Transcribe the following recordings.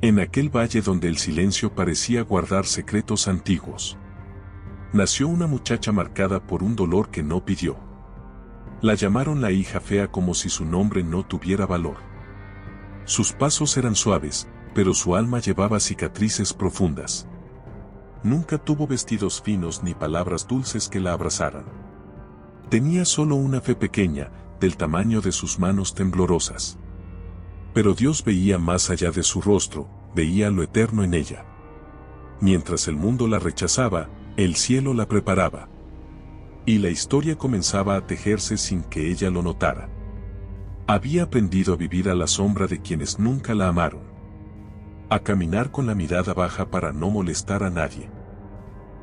En aquel valle donde el silencio parecía guardar secretos antiguos, nació una muchacha marcada por un dolor que no pidió. La llamaron la hija fea como si su nombre no tuviera valor. Sus pasos eran suaves, pero su alma llevaba cicatrices profundas. Nunca tuvo vestidos finos ni palabras dulces que la abrazaran. Tenía solo una fe pequeña, del tamaño de sus manos temblorosas. Pero Dios veía más allá de su rostro, veía lo eterno en ella. Mientras el mundo la rechazaba, el cielo la preparaba. Y la historia comenzaba a tejerse sin que ella lo notara. Había aprendido a vivir a la sombra de quienes nunca la amaron. A caminar con la mirada baja para no molestar a nadie.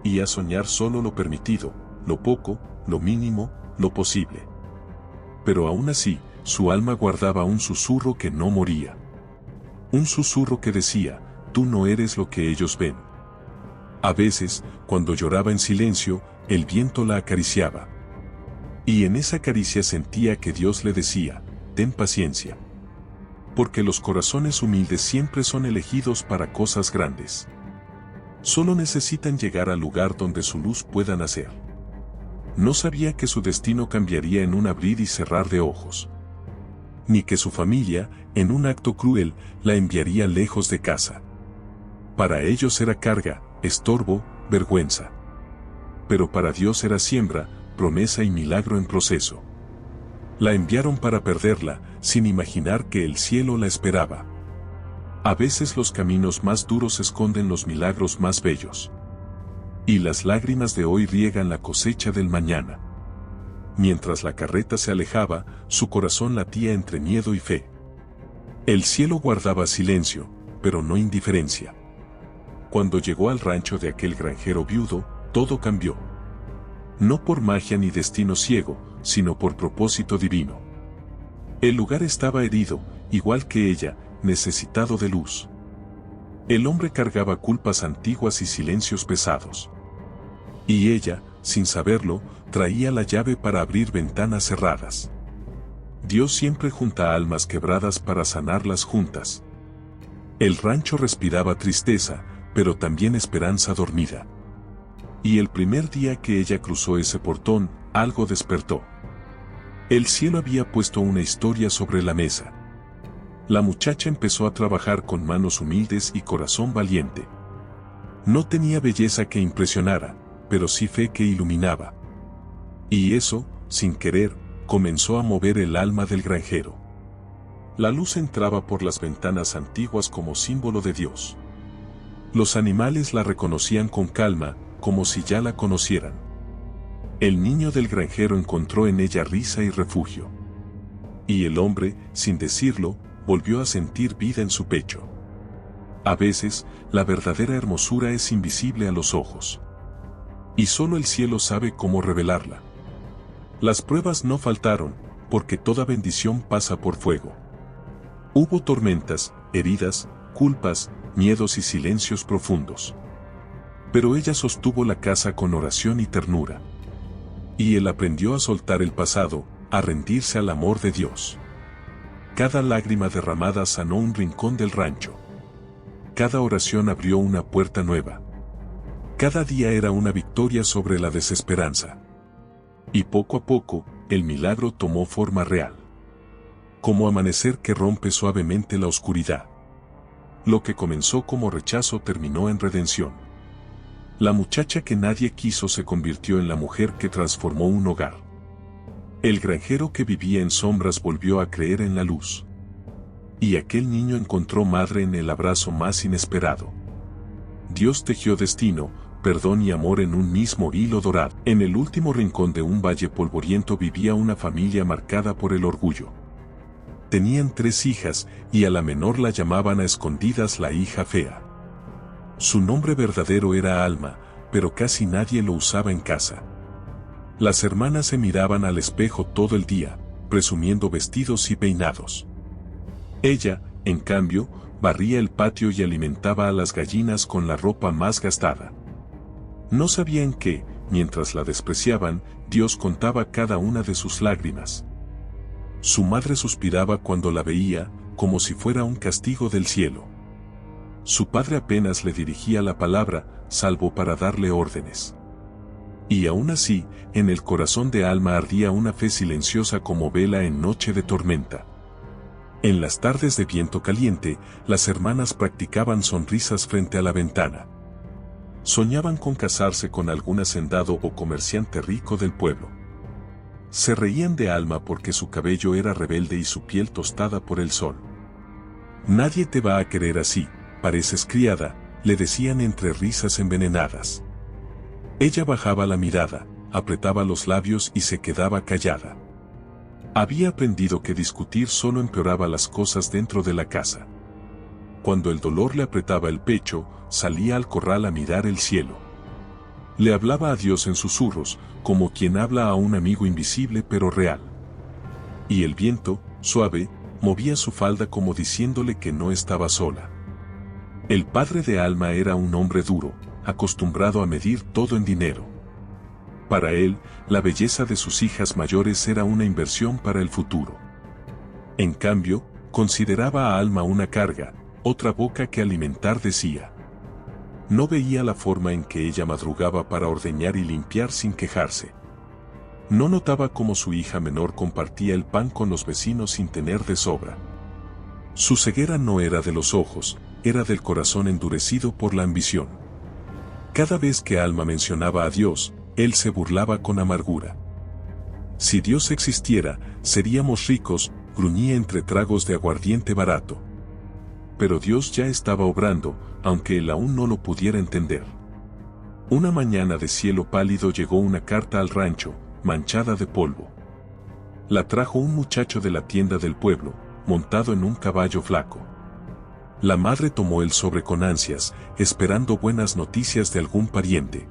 Y a soñar solo lo permitido, lo poco, lo mínimo, lo posible. Pero aún así, su alma guardaba un susurro que no moría. Un susurro que decía, tú no eres lo que ellos ven. A veces, cuando lloraba en silencio, el viento la acariciaba. Y en esa caricia sentía que Dios le decía, ten paciencia. Porque los corazones humildes siempre son elegidos para cosas grandes. Solo necesitan llegar al lugar donde su luz pueda nacer. No sabía que su destino cambiaría en un abrir y cerrar de ojos. Ni que su familia, en un acto cruel, la enviaría lejos de casa. Para ellos era carga, estorbo, vergüenza. Pero para Dios era siembra, promesa y milagro en proceso. La enviaron para perderla, sin imaginar que el cielo la esperaba. A veces los caminos más duros esconden los milagros más bellos. Y las lágrimas de hoy riegan la cosecha del mañana. Mientras la carreta se alejaba, su corazón latía entre miedo y fe. El cielo guardaba silencio, pero no indiferencia. Cuando llegó al rancho de aquel granjero viudo, todo cambió. No por magia ni destino ciego, sino por propósito divino. El lugar estaba herido, igual que ella, necesitado de luz. El hombre cargaba culpas antiguas y silencios pesados. Y ella, sin saberlo, traía la llave para abrir ventanas cerradas. Dios siempre junta almas quebradas para sanarlas juntas. El rancho respiraba tristeza, pero también esperanza dormida. Y el primer día que ella cruzó ese portón, algo despertó. El cielo había puesto una historia sobre la mesa. La muchacha empezó a trabajar con manos humildes y corazón valiente. No tenía belleza que impresionara, pero sí fe que iluminaba. Y eso, sin querer, comenzó a mover el alma del granjero. La luz entraba por las ventanas antiguas como símbolo de Dios. Los animales la reconocían con calma, como si ya la conocieran. El niño del granjero encontró en ella risa y refugio. Y el hombre, sin decirlo, volvió a sentir vida en su pecho. A veces, la verdadera hermosura es invisible a los ojos. Y solo el cielo sabe cómo revelarla. Las pruebas no faltaron, porque toda bendición pasa por fuego. Hubo tormentas, heridas, culpas, miedos y silencios profundos. Pero ella sostuvo la casa con oración y ternura. Y él aprendió a soltar el pasado, a rendirse al amor de Dios. Cada lágrima derramada sanó un rincón del rancho. Cada oración abrió una puerta nueva. Cada día era una victoria sobre la desesperanza. Y poco a poco, el milagro tomó forma real. Como amanecer que rompe suavemente la oscuridad. Lo que comenzó como rechazo terminó en redención. La muchacha que nadie quiso se convirtió en la mujer que transformó un hogar. El granjero que vivía en sombras volvió a creer en la luz. Y aquel niño encontró madre en el abrazo más inesperado. Dios tejió destino, perdón y amor en un mismo hilo dorado. En el último rincón de un valle polvoriento vivía una familia marcada por el orgullo. Tenían 3 hijas, y a la menor la llamaban a escondidas la hija fea. Su nombre verdadero era Alma, pero casi nadie lo usaba en casa. Las hermanas se miraban al espejo todo el día, presumiendo vestidos y peinados. Ella, en cambio, barría el patio y alimentaba a las gallinas con la ropa más gastada. No sabían que, mientras la despreciaban, Dios contaba cada una de sus lágrimas. Su madre suspiraba cuando la veía, como si fuera un castigo del cielo. Su padre apenas le dirigía la palabra, salvo para darle órdenes. Y aún así, en el corazón de Alma ardía una fe silenciosa como vela en noche de tormenta. En las tardes de viento caliente, las hermanas practicaban sonrisas frente a la ventana. Soñaban con casarse con algún hacendado o comerciante rico del pueblo. Se reían de Alma porque su cabello era rebelde y su piel tostada por el sol. Nadie te va a querer así, pareces criada, le decían entre risas envenenadas. Ella bajaba la mirada, apretaba los labios y se quedaba callada. Había aprendido que discutir solo empeoraba las cosas dentro de la casa. Cuando el dolor le apretaba el pecho, salía al corral a mirar el cielo. Le hablaba a Dios en susurros, como quien habla a un amigo invisible pero real. Y el viento, suave, movía su falda como diciéndole que no estaba sola. El padre de Alma era un hombre duro, acostumbrado a medir todo en dinero. Para él, la belleza de sus hijas mayores era una inversión para el futuro. En cambio, consideraba a Alma una carga, otra boca que alimentar decía. No veía la forma en que ella madrugaba para ordeñar y limpiar sin quejarse. No notaba cómo su hija menor compartía el pan con los vecinos sin tener de sobra. Su ceguera no era de los ojos, era del corazón endurecido por la ambición. Cada vez que Alma mencionaba a Dios, él se burlaba con amargura. Si Dios existiera, seríamos ricos, gruñía entre tragos de aguardiente barato. Pero Dios ya estaba obrando, aunque él aún no lo pudiera entender. Una mañana de cielo pálido llegó una carta al rancho, manchada de polvo. La trajo un muchacho de la tienda del pueblo, montado en un caballo flaco. La madre tomó el sobre con ansias, esperando buenas noticias de algún pariente.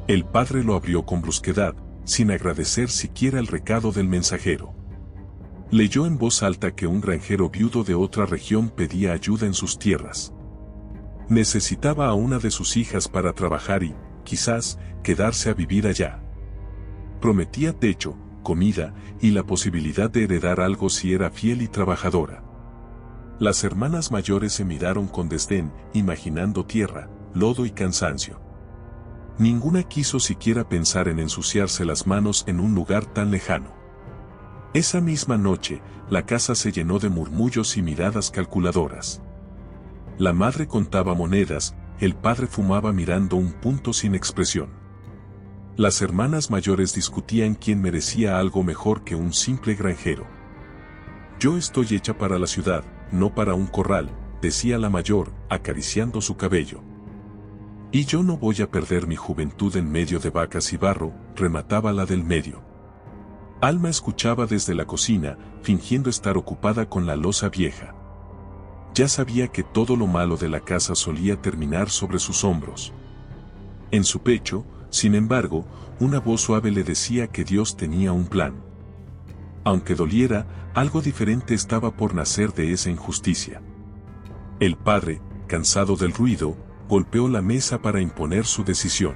El padre lo abrió con brusquedad, sin agradecer siquiera el recado del mensajero. Leyó en voz alta que un granjero viudo de otra región pedía ayuda en sus tierras. Necesitaba a una de sus hijas para trabajar y, quizás, quedarse a vivir allá. Prometía techo, comida y la posibilidad de heredar algo si era fiel y trabajadora. Las hermanas mayores se miraron con desdén, imaginando tierra, lodo y cansancio. Ninguna quiso siquiera pensar en ensuciarse las manos en un lugar tan lejano. Esa misma noche, la casa se llenó de murmullos y miradas calculadoras. La madre contaba monedas, el padre fumaba mirando un punto sin expresión. Las hermanas mayores discutían quién merecía algo mejor que un simple granjero. Yo estoy hecha para la ciudad, no para un corral, decía la mayor, acariciando su cabello. Y yo no voy a perder mi juventud en medio de vacas y barro, remataba la del medio. Alma escuchaba desde la cocina, fingiendo estar ocupada con la loza vieja. Ya sabía que todo lo malo de la casa solía terminar sobre sus hombros. En su pecho, sin embargo, una voz suave le decía que Dios tenía un plan. Aunque doliera, algo diferente estaba por nacer de esa injusticia. El padre, cansado del ruido, golpeó la mesa para imponer su decisión.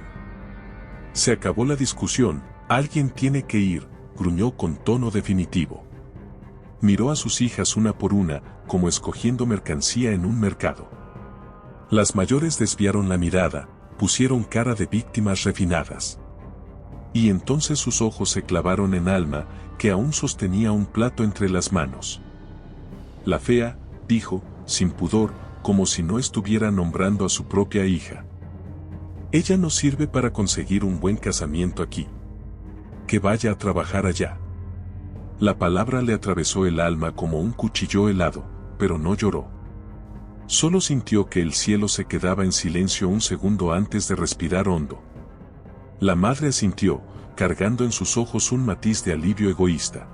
Se acabó la discusión, alguien tiene que ir, gruñó con tono definitivo. Miró a sus hijas una por una, como escogiendo mercancía en un mercado. Las mayores desviaron la mirada, pusieron cara de víctimas refinadas. Y entonces sus ojos se clavaron en Alma, que aún sostenía un plato entre las manos. La fea, dijo, sin pudor, como si no estuviera nombrando a su propia hija. Ella no sirve para conseguir un buen casamiento aquí. Que vaya a trabajar allá. La palabra le atravesó el alma como un cuchillo helado, pero no lloró. Solo sintió que el cielo se quedaba en silencio un segundo antes de respirar hondo. La madre asintió, cargando en sus ojos un matiz de alivio egoísta.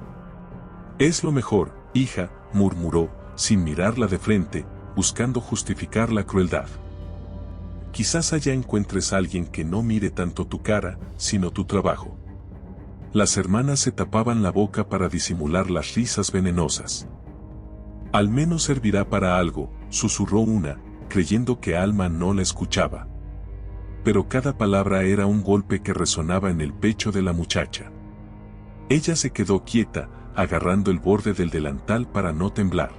Es lo mejor, hija, murmuró, sin mirarla de frente, buscando justificar la crueldad. Quizás allá encuentres a alguien que no mire tanto tu cara, sino tu trabajo. Las hermanas se tapaban la boca para disimular las risas venenosas. Al menos servirá para algo, susurró una, creyendo que Alma no la escuchaba. Pero cada palabra era un golpe que resonaba en el pecho de la muchacha. Ella se quedó quieta, agarrando el borde del delantal para no temblar.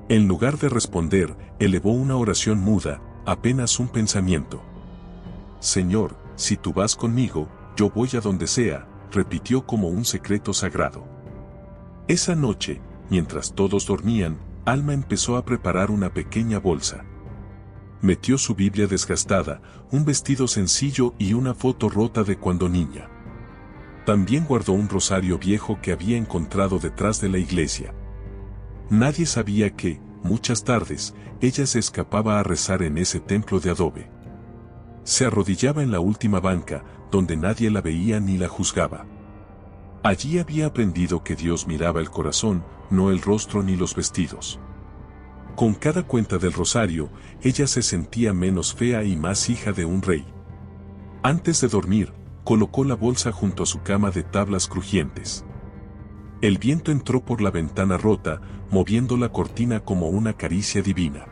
En lugar de responder, elevó una oración muda, apenas un pensamiento. Señor, si tú vas conmigo, yo voy a donde sea, repitió como un secreto sagrado. Esa noche, mientras todos dormían, Alma empezó a preparar una pequeña bolsa. Metió su Biblia desgastada, un vestido sencillo y una foto rota de cuando niña. También guardó un rosario viejo que había encontrado detrás de la iglesia. Nadie sabía que, muchas tardes, ella se escapaba a rezar en ese templo de adobe. Se arrodillaba en la última banca, donde nadie la veía ni la juzgaba. Allí había aprendido que Dios miraba el corazón, no el rostro ni los vestidos. Con cada cuenta del rosario, ella se sentía menos fea y más hija de un rey. Antes de dormir, colocó la bolsa junto a su cama de tablas crujientes. El viento entró por la ventana rota, moviendo la cortina como una caricia divina.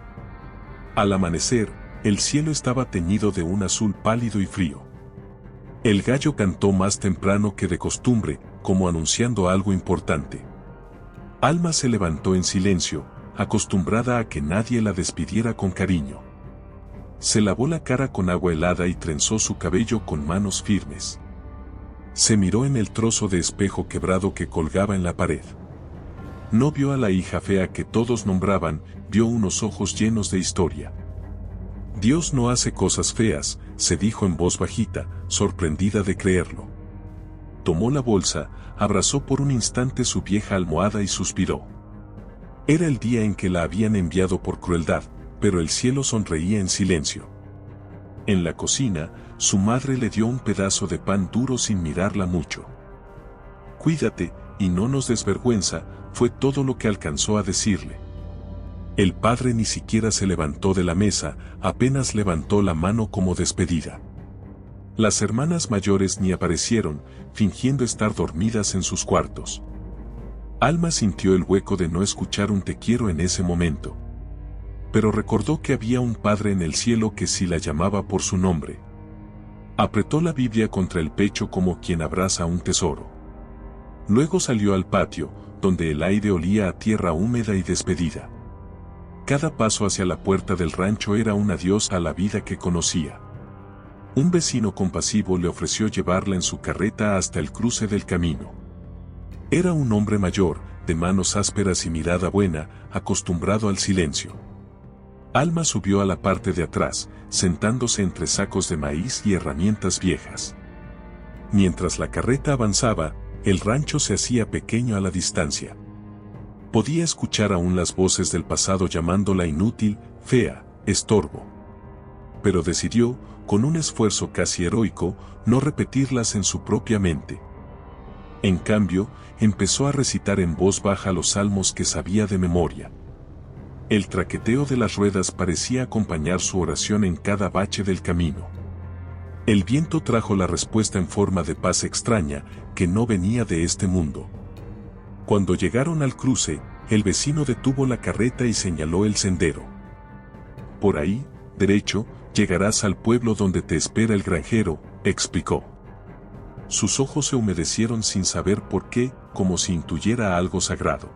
Al amanecer, el cielo estaba teñido de un azul pálido y frío. El gallo cantó más temprano que de costumbre, como anunciando algo importante. Alma se levantó en silencio, acostumbrada a que nadie la despidiera con cariño. Se lavó la cara con agua helada y trenzó su cabello con manos firmes. Se miró en el trozo de espejo quebrado que colgaba en la pared. No vio a la hija fea que todos nombraban, vio unos ojos llenos de historia. Dios no hace cosas feas, se dijo en voz bajita, sorprendida de creerlo. Tomó la bolsa, abrazó por un instante su vieja almohada y suspiró. Era el día en que la habían enviado por crueldad, pero el cielo sonreía en silencio. En la cocina, su madre le dio un pedazo de pan duro sin mirarla mucho. Cuídate, y no nos desvergüenza, fue todo lo que alcanzó a decirle. El padre ni siquiera se levantó de la mesa, apenas levantó la mano como despedida. Las hermanas mayores ni aparecieron, fingiendo estar dormidas en sus cuartos. Alma sintió el hueco de no escuchar un te quiero en ese momento. Pero recordó que había un Padre en el cielo que sí la llamaba por su nombre. Apretó la Biblia contra el pecho como quien abraza un tesoro. Luego salió al patio, donde el aire olía a tierra húmeda y despedida. Cada paso hacia la puerta del rancho era un adiós a la vida que conocía. Un vecino compasivo le ofreció llevarla en su carreta hasta el cruce del camino. Era un hombre mayor, de manos ásperas y mirada buena, acostumbrado al silencio. Alma subió a la parte de atrás, sentándose entre sacos de maíz y herramientas viejas. Mientras la carreta avanzaba, el rancho se hacía pequeño a la distancia. Podía escuchar aún las voces del pasado llamándola inútil, fea, estorbo. Pero decidió, con un esfuerzo casi heroico, no repetirlas en su propia mente. En cambio, empezó a recitar en voz baja los salmos que sabía de memoria. El traqueteo de las ruedas parecía acompañar su oración en cada bache del camino. El viento trajo la respuesta en forma de paz extraña, que no venía de este mundo. Cuando llegaron al cruce, el vecino detuvo la carreta y señaló el sendero. Por ahí, derecho, llegarás al pueblo donde te espera el granjero, explicó. Sus ojos se humedecieron sin saber por qué, como si intuyera algo sagrado.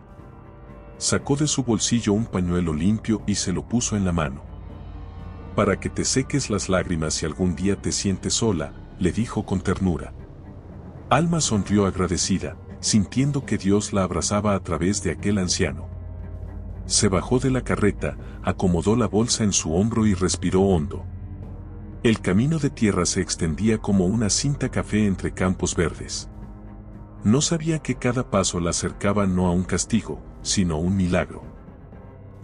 Sacó de su bolsillo un pañuelo limpio y se lo puso en la mano. Para que te seques las lágrimas si algún día te sientes sola, le dijo con ternura. Alma sonrió agradecida, sintiendo que Dios la abrazaba a través de aquel anciano. Se bajó de la carreta, acomodó la bolsa en su hombro y respiró hondo. El camino de tierra se extendía como una cinta café entre campos verdes. No sabía que cada paso la acercaba no a un castigo, sino a un milagro.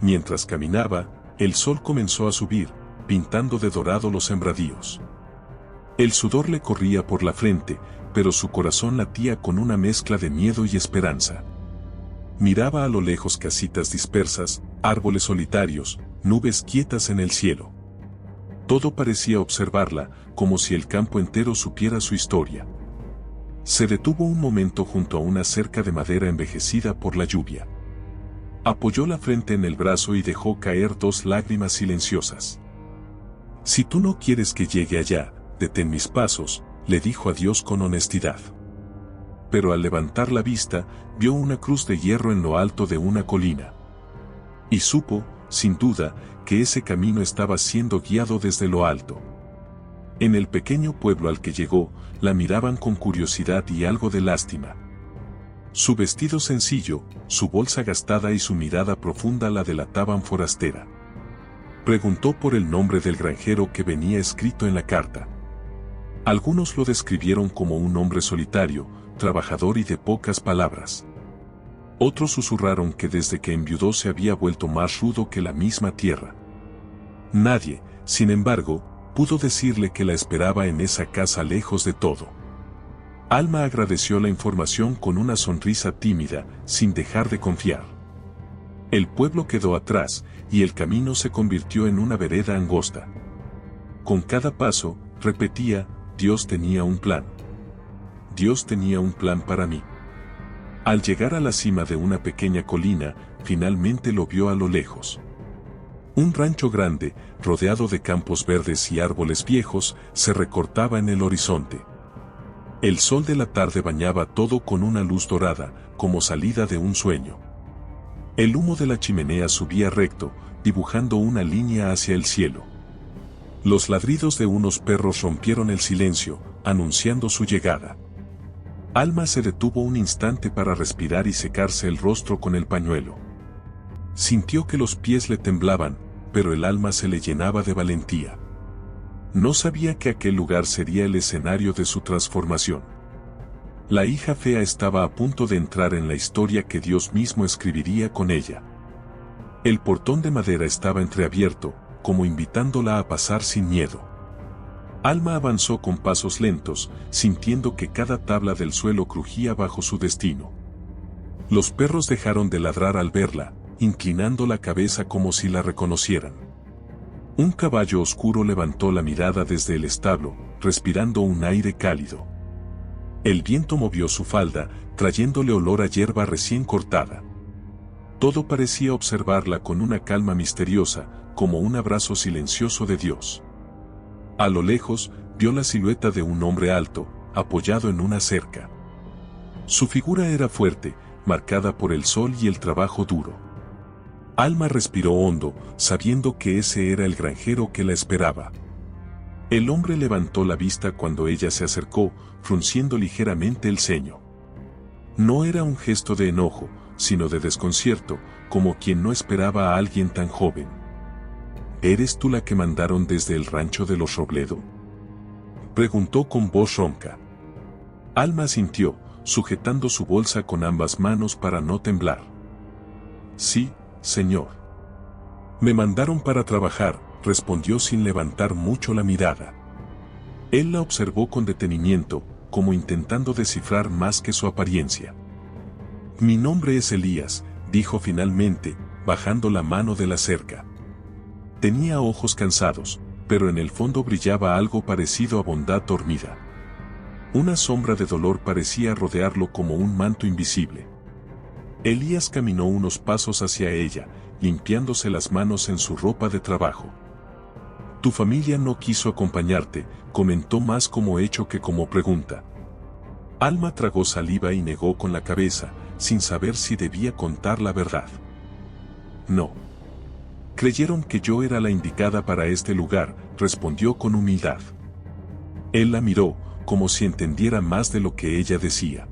Mientras caminaba, el sol comenzó a subir, pintando de dorado los sembradíos. El sudor le corría por la frente, pero su corazón latía con una mezcla de miedo y esperanza. Miraba a lo lejos casitas dispersas, árboles solitarios, nubes quietas en el cielo. Todo parecía observarla, como si el campo entero supiera su historia. Se detuvo un momento junto a una cerca de madera envejecida por la lluvia. Apoyó la frente en el brazo y dejó caer 2 lágrimas silenciosas. Si tú no quieres que llegue allá, detén mis pasos, le dijo a Dios con honestidad. Pero al levantar la vista, vio una cruz de hierro en lo alto de una colina. Y supo, sin duda, que ese camino estaba siendo guiado desde lo alto. En el pequeño pueblo al que llegó, la miraban con curiosidad y algo de lástima. Su vestido sencillo, su bolsa gastada y su mirada profunda la delataban forastera. Preguntó por el nombre del granjero que venía escrito en la carta. Algunos lo describieron como un hombre solitario, trabajador y de pocas palabras. Otros susurraron que desde que enviudó se había vuelto más rudo que la misma tierra. Nadie, sin embargo, pudo decirle que la esperaba en esa casa lejos de todo. Alma agradeció la información con una sonrisa tímida, sin dejar de confiar. El pueblo quedó atrás, y el camino se convirtió en una vereda angosta. Con cada paso, repetía, Dios tenía un plan. Dios tenía un plan para mí. Al llegar a la cima de una pequeña colina, finalmente lo vio a lo lejos. Un rancho grande, rodeado de campos verdes y árboles viejos, se recortaba en el horizonte. El sol de la tarde bañaba todo con una luz dorada, como salida de un sueño. El humo de la chimenea subía recto, dibujando una línea hacia el cielo. Los ladridos de unos perros rompieron el silencio, anunciando su llegada. Alma se detuvo un instante para respirar y secarse el rostro con el pañuelo. Sintió que los pies le temblaban, pero el alma se le llenaba de valentía. No sabía que aquel lugar sería el escenario de su transformación. La hija fea estaba a punto de entrar en la historia que Dios mismo escribiría con ella. El portón de madera estaba entreabierto, como invitándola a pasar sin miedo. Alma avanzó con pasos lentos, sintiendo que cada tabla del suelo crujía bajo su destino. Los perros dejaron de ladrar al verla, inclinando la cabeza como si la reconocieran. Un caballo oscuro levantó la mirada desde el establo, respirando un aire cálido. El viento movió su falda, trayéndole olor a hierba recién cortada. Todo parecía observarla con una calma misteriosa, como un abrazo silencioso de Dios. A lo lejos, vio la silueta de un hombre alto, apoyado en una cerca. Su figura era fuerte, marcada por el sol y el trabajo duro. Alma respiró hondo, sabiendo que ese era el granjero que la esperaba. El hombre levantó la vista cuando ella se acercó, frunciendo ligeramente el ceño. No era un gesto de enojo, sino de desconcierto, como quien no esperaba a alguien tan joven. ¿Eres tú la que mandaron desde el rancho de los Robledo?, preguntó con voz ronca. Alma asintió, sujetando su bolsa con ambas manos para no temblar. Sí, señor. Me mandaron para trabajar, respondió sin levantar mucho la mirada. Él la observó con detenimiento, como intentando descifrar más que su apariencia. Mi nombre es Elías, dijo finalmente, bajando la mano de la cerca. Tenía ojos cansados, pero en el fondo brillaba algo parecido a bondad dormida. Una sombra de dolor parecía rodearlo como un manto invisible. Elías caminó unos pasos hacia ella, limpiándose las manos en su ropa de trabajo. Tu familia no quiso acompañarte, comentó más como hecho que como pregunta. Alma tragó saliva y negó con la cabeza, sin saber si debía contar la verdad. No. Creyeron que yo era la indicada para este lugar, respondió con humildad. Él la miró, como si entendiera más de lo que ella decía.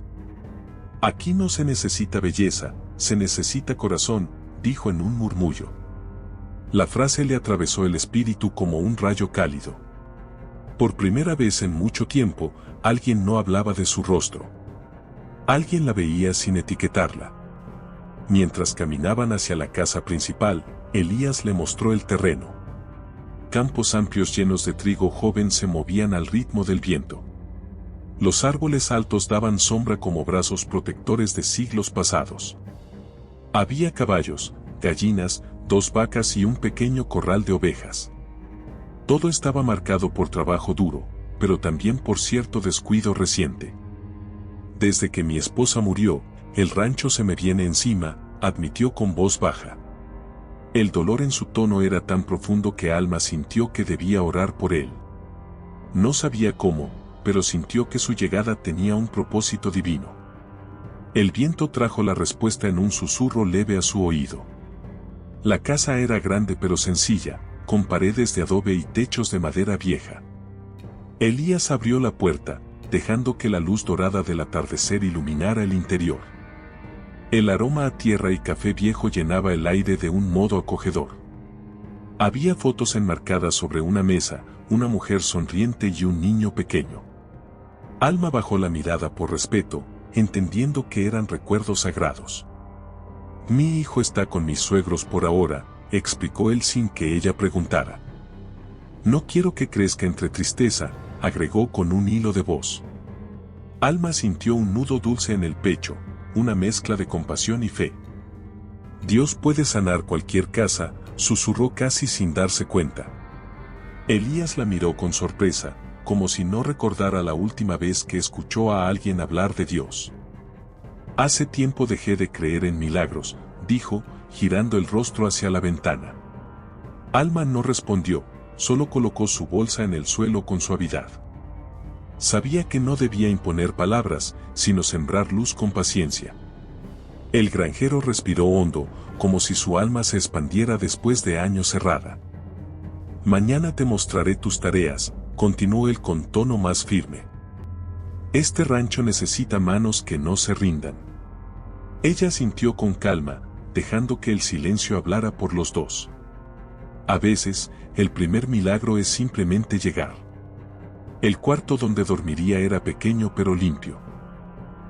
Aquí no se necesita belleza, se necesita corazón, dijo en un murmullo. La frase le atravesó el espíritu como un rayo cálido. Por primera vez en mucho tiempo, alguien no hablaba de su rostro. Alguien la veía sin etiquetarla. Mientras caminaban hacia la casa principal, Elías le mostró el terreno. Campos amplios llenos de trigo joven se movían al ritmo del viento. Los árboles altos daban sombra como brazos protectores de siglos pasados. Había caballos, gallinas, 2 vacas y un pequeño corral de ovejas. Todo estaba marcado por trabajo duro, pero también por cierto descuido reciente. Desde que mi esposa murió, el rancho se me viene encima, admitió con voz baja. El dolor en su tono era tan profundo que Alma sintió que debía orar por él. No sabía cómo, pero sintió que su llegada tenía un propósito divino. El viento trajo la respuesta en un susurro leve a su oído. La casa era grande pero sencilla, con paredes de adobe y techos de madera vieja. Elías abrió la puerta, dejando que la luz dorada del atardecer iluminara el interior. El aroma a tierra y café viejo llenaba el aire de un modo acogedor. Había fotos enmarcadas sobre una mesa, una mujer sonriente y un niño pequeño. Alma bajó la mirada por respeto, entendiendo que eran recuerdos sagrados. Mi hijo está con mis suegros por ahora, explicó él sin que ella preguntara. No quiero que crezca entre tristeza, agregó con un hilo de voz. Alma sintió un nudo dulce en el pecho, una mezcla de compasión y fe. Dios puede sanar cualquier casa, susurró casi sin darse cuenta. Elías la miró con sorpresa, como si no recordara la última vez que escuchó a alguien hablar de Dios. Hace tiempo dejé de creer en milagros, dijo, girando el rostro hacia la ventana. Alma no respondió, solo colocó su bolsa en el suelo con suavidad. Sabía que no debía imponer palabras, sino sembrar luz con paciencia. El granjero respiró hondo, como si su alma se expandiera después de años cerrada. Mañana te mostraré tus tareas, continuó él con tono más firme. Este rancho necesita manos que no se rindan. Ella sintió con calma, dejando que el silencio hablara por los dos. A veces, el primer milagro es simplemente llegar. El cuarto donde dormiría era pequeño pero limpio.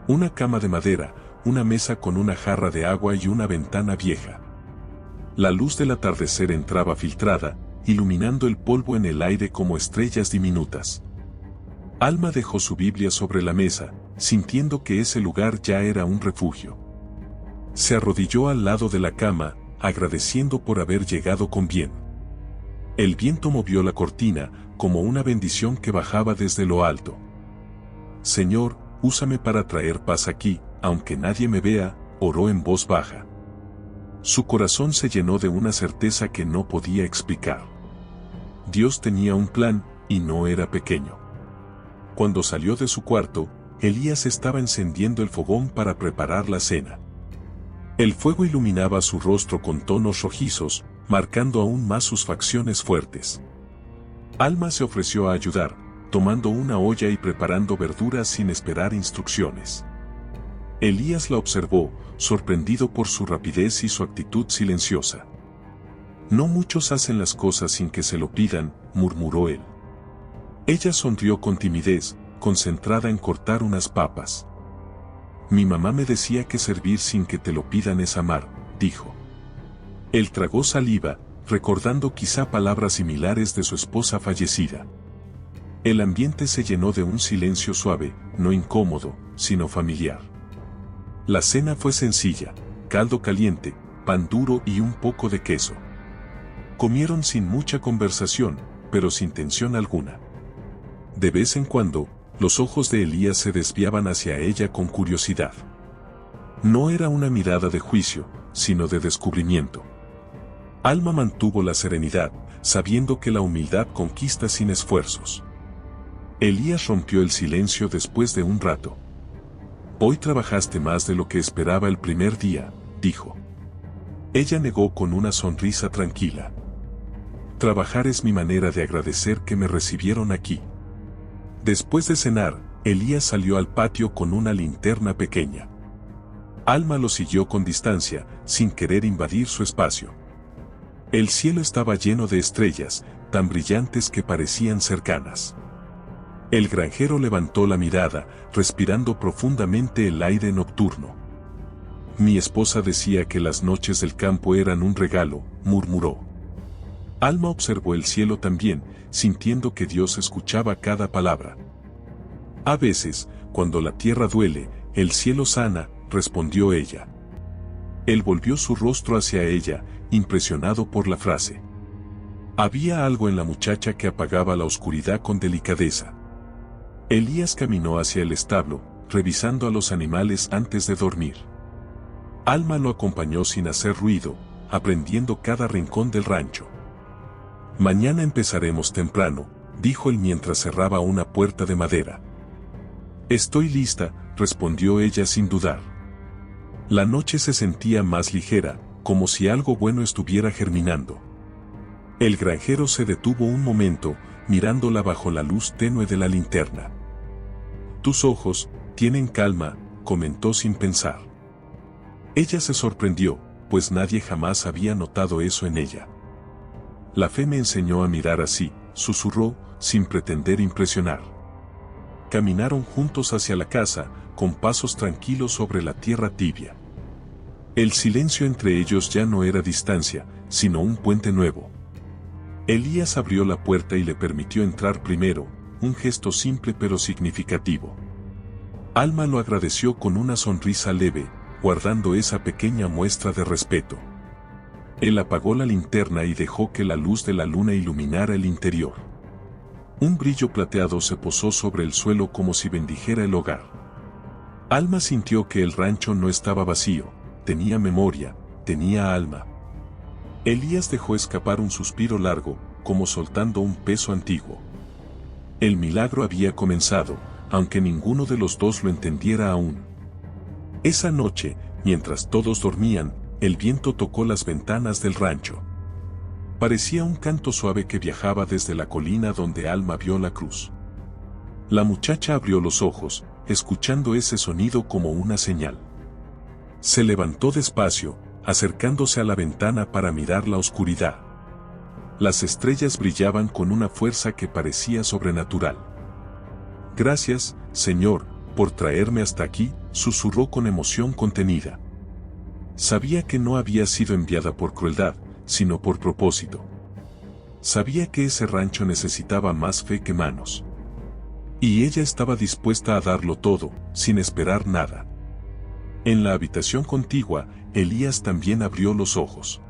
Una cama de madera, una mesa con una jarra de agua y una ventana vieja. La luz del atardecer entraba filtrada, iluminando el polvo en el aire como estrellas diminutas. Alma dejó su Biblia sobre la mesa, sintiendo que ese lugar ya era un refugio. Se arrodilló al lado de la cama, agradeciendo por haber llegado con bien. El viento movió la cortina, como una bendición que bajaba desde lo alto. Señor, úsame para traer paz aquí, aunque nadie me vea, oró en voz baja. Su corazón se llenó de una certeza que no podía explicar. Dios tenía un plan, y no era pequeño. Cuando salió de su cuarto, Elías estaba encendiendo el fogón para preparar la cena. El fuego iluminaba su rostro con tonos rojizos, marcando aún más sus facciones fuertes. Alma se ofreció a ayudar, tomando una olla y preparando verduras sin esperar instrucciones. Elías la observó, sorprendido por su rapidez y su actitud silenciosa. No muchos hacen las cosas sin que se lo pidan, murmuró él. Ella sonrió con timidez, concentrada en cortar unas papas. Mi mamá me decía que servir sin que te lo pidan es amar, dijo. Él tragó saliva, recordando quizá palabras similares de su esposa fallecida. El ambiente se llenó de un silencio suave, no incómodo, sino familiar. La cena fue sencilla, caldo caliente, pan duro y un poco de queso. Comieron sin mucha conversación, pero sin tensión alguna. De vez en cuando, los ojos de Elías se desviaban hacia ella con curiosidad. No era una mirada de juicio, sino de descubrimiento. Alma mantuvo la serenidad, sabiendo que la humildad conquista sin esfuerzos. Elías rompió el silencio después de un rato. Hoy trabajaste más de lo que esperaba el primer día, dijo. Ella negó con una sonrisa tranquila. Trabajar es mi manera de agradecer que me recibieron aquí. Después de cenar, Elías salió al patio con una linterna pequeña. Alma lo siguió con distancia, sin querer invadir su espacio. El cielo estaba lleno de estrellas, tan brillantes que parecían cercanas. El granjero levantó la mirada, respirando profundamente el aire nocturno. Mi esposa decía que las noches del campo eran un regalo, murmuró. Alma observó el cielo también, sintiendo que Dios escuchaba cada palabra. A veces, cuando la tierra duele, el cielo sana, respondió ella. Él volvió su rostro hacia ella, impresionado por la frase. Había algo en la muchacha que apagaba la oscuridad con delicadeza. Elías caminó hacia el establo, revisando a los animales antes de dormir. Alma lo acompañó sin hacer ruido, aprendiendo cada rincón del rancho. Mañana empezaremos temprano, dijo él mientras cerraba una puerta de madera. Estoy lista, respondió ella sin dudar. La noche se sentía más ligera, como si algo bueno estuviera germinando. El granjero se detuvo un momento, mirándola bajo la luz tenue de la linterna. «Tus ojos tienen calma», comentó sin pensar. Ella se sorprendió, pues nadie jamás había notado eso en ella. «La fe me enseñó a mirar así», susurró, sin pretender impresionar. Caminaron juntos hacia la casa, con pasos tranquilos sobre la tierra tibia. El silencio entre ellos ya no era distancia, sino un puente nuevo. Elías abrió la puerta y le permitió entrar primero, un gesto simple pero significativo. Alma lo agradeció con una sonrisa leve, guardando esa pequeña muestra de respeto. Él apagó la linterna y dejó que la luz de la luna iluminara el interior. Un brillo plateado se posó sobre el suelo como si bendijera el hogar. Alma sintió que el rancho no estaba vacío, tenía memoria, tenía alma. Elías dejó escapar un suspiro largo, como soltando un peso antiguo. El milagro había comenzado, aunque ninguno de los dos lo entendiera aún. Esa noche, mientras todos dormían, el viento tocó las ventanas del rancho. Parecía un canto suave que viajaba desde la colina donde Alma vio la cruz. La muchacha abrió los ojos, escuchando ese sonido como una señal. Se levantó despacio, acercándose a la ventana para mirar la oscuridad. Las estrellas brillaban con una fuerza que parecía sobrenatural. «Gracias, Señor, por traerme hasta aquí», susurró con emoción contenida. Sabía que no había sido enviada por crueldad, sino por propósito. Sabía que ese rancho necesitaba más fe que manos. Y ella estaba dispuesta a darlo todo, sin esperar nada. En la habitación contigua, Elías también abrió los ojos.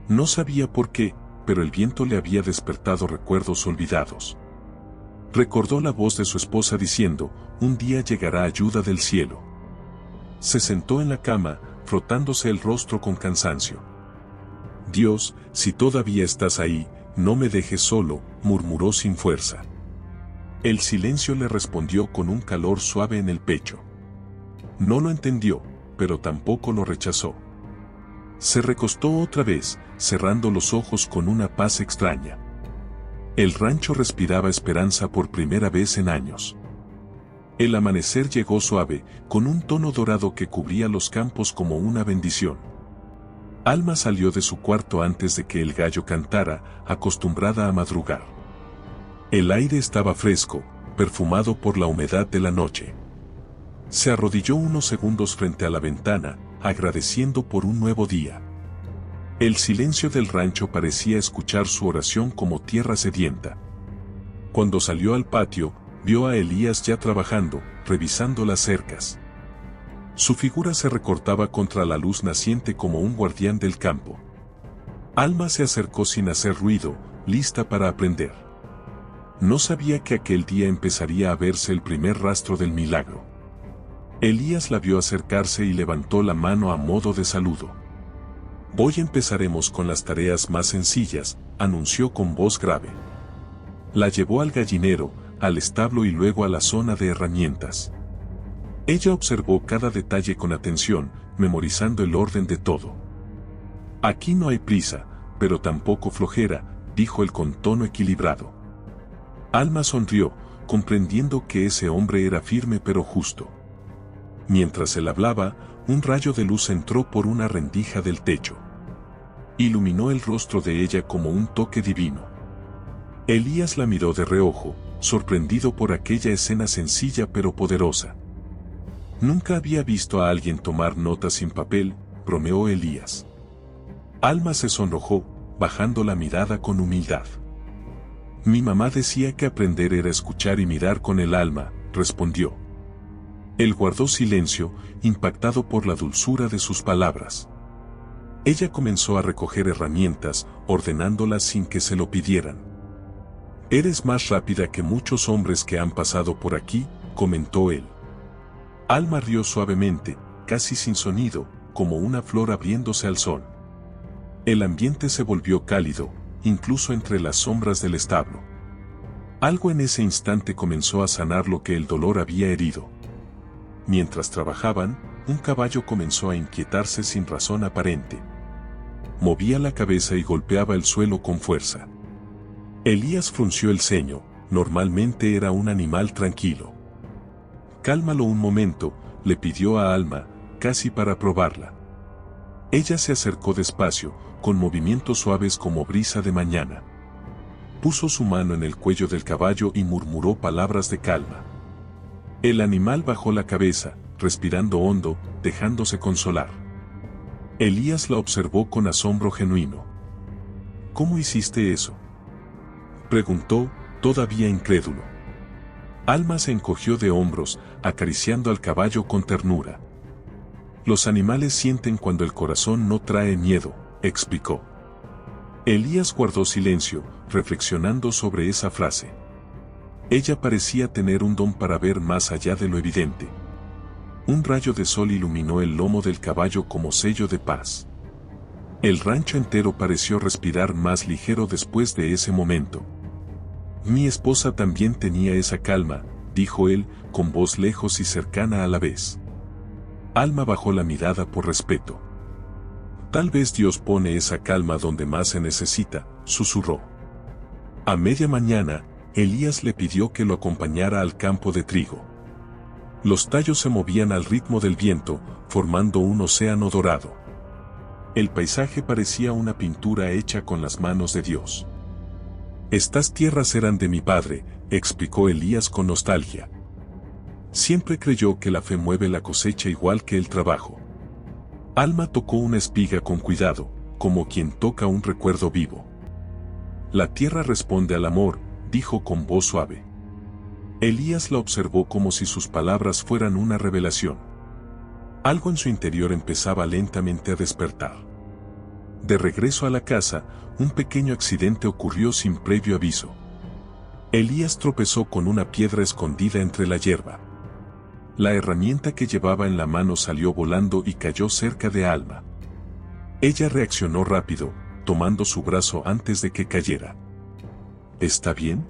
No sabía por qué, pero el viento le había despertado recuerdos olvidados. Recordó la voz de su esposa diciendo, «Un día llegará ayuda del cielo». Se sentó en la cama, frotándose el rostro con cansancio. «Dios, si todavía estás ahí, no me dejes solo», murmuró sin fuerza. El silencio le respondió con un calor suave en el pecho. No lo entendió, pero tampoco lo rechazó. Se recostó otra vez, cerrando los ojos con una paz extraña. El rancho respiraba esperanza por primera vez en años. El amanecer llegó suave, con un tono dorado que cubría los campos como una bendición. Alma salió de su cuarto antes de que el gallo cantara, acostumbrada a madrugar. El aire estaba fresco, perfumado por la humedad de la noche. Se arrodilló unos segundos frente a la ventana, agradeciendo por un nuevo día. El silencio del rancho parecía escuchar su oración como tierra sedienta. Cuando salió al patio, vio a Elías ya trabajando, revisando las cercas. Su figura se recortaba contra la luz naciente como un guardián del campo. Alma se acercó sin hacer ruido, lista para aprender. No sabía que aquel día empezaría a verse el primer rastro del milagro. Elías la vio acercarse y levantó la mano a modo de saludo. «Hoy empezaremos con las tareas más sencillas», anunció con voz grave. La llevó al gallinero, al establo y luego a la zona de herramientas. Ella observó cada detalle con atención, memorizando el orden de todo. «Aquí no hay prisa, pero tampoco flojera», dijo él con tono equilibrado. Alma sonrió, comprendiendo que ese hombre era firme pero justo. Mientras él hablaba, un rayo de luz entró por una rendija del techo. Iluminó el rostro de ella como un toque divino. Elías la miró de reojo, sorprendido por aquella escena sencilla pero poderosa. «Nunca había visto a alguien tomar notas sin papel», bromeó Elías. Alma se sonrojó, bajando la mirada con humildad. «Mi mamá decía que aprender era escuchar y mirar con el alma», respondió. Él guardó silencio, impactado por la dulzura de sus palabras. Ella comenzó a recoger herramientas, ordenándolas sin que se lo pidieran. «Eres más rápida que muchos hombres que han pasado por aquí», comentó él. Alma rió suavemente, casi sin sonido, como una flor abriéndose al sol. El ambiente se volvió cálido, incluso entre las sombras del establo. Algo en ese instante comenzó a sanar lo que el dolor había herido. Mientras trabajaban, un caballo comenzó a inquietarse sin razón aparente. movía la cabeza y golpeaba el suelo con fuerza. Elías frunció el ceño, normalmente era un animal tranquilo. Cálmalo un momento, le pidió a Alma, casi para probarla. Ella se acercó despacio, con movimientos suaves como brisa de mañana. Puso su mano en el cuello del caballo y murmuró palabras de calma. El animal bajó la cabeza, respirando hondo, dejándose consolar. Elías la observó con asombro genuino. ¿Cómo hiciste eso?, preguntó, todavía incrédulo. Alma se encogió de hombros, acariciando al caballo con ternura. Los animales sienten cuando el corazón no trae miedo, explicó. Elías guardó silencio, reflexionando sobre esa frase. Ella parecía tener un don para ver más allá de lo evidente. Un rayo de sol iluminó el lomo del caballo como sello de paz. El rancho entero pareció respirar más ligero después de ese momento. Mi esposa también tenía esa calma, dijo él, con voz lejos y cercana a la vez. Alma bajó la mirada por respeto. Tal vez Dios pone esa calma donde más se necesita, susurró. A media mañana, Elías le pidió que lo acompañara al campo de trigo. Los tallos se movían al ritmo del viento, formando un océano dorado. El paisaje parecía una pintura hecha con las manos de Dios. Estas tierras eran de mi padre, explicó Elías con nostalgia. Siempre creyó que la fe mueve la cosecha igual que el trabajo. Alma tocó una espiga con cuidado, como quien toca un recuerdo vivo. La tierra responde al amor, dijo con voz suave. Elías la observó como si sus palabras fueran una revelación. Algo en su interior empezaba lentamente a despertar. De regreso a la casa, un pequeño accidente ocurrió sin previo aviso. Elías tropezó con una piedra escondida entre la hierba. La herramienta que llevaba en la mano salió volando y cayó cerca de Alma. Ella reaccionó rápido, tomando su brazo antes de que cayera. ¿Está bien?,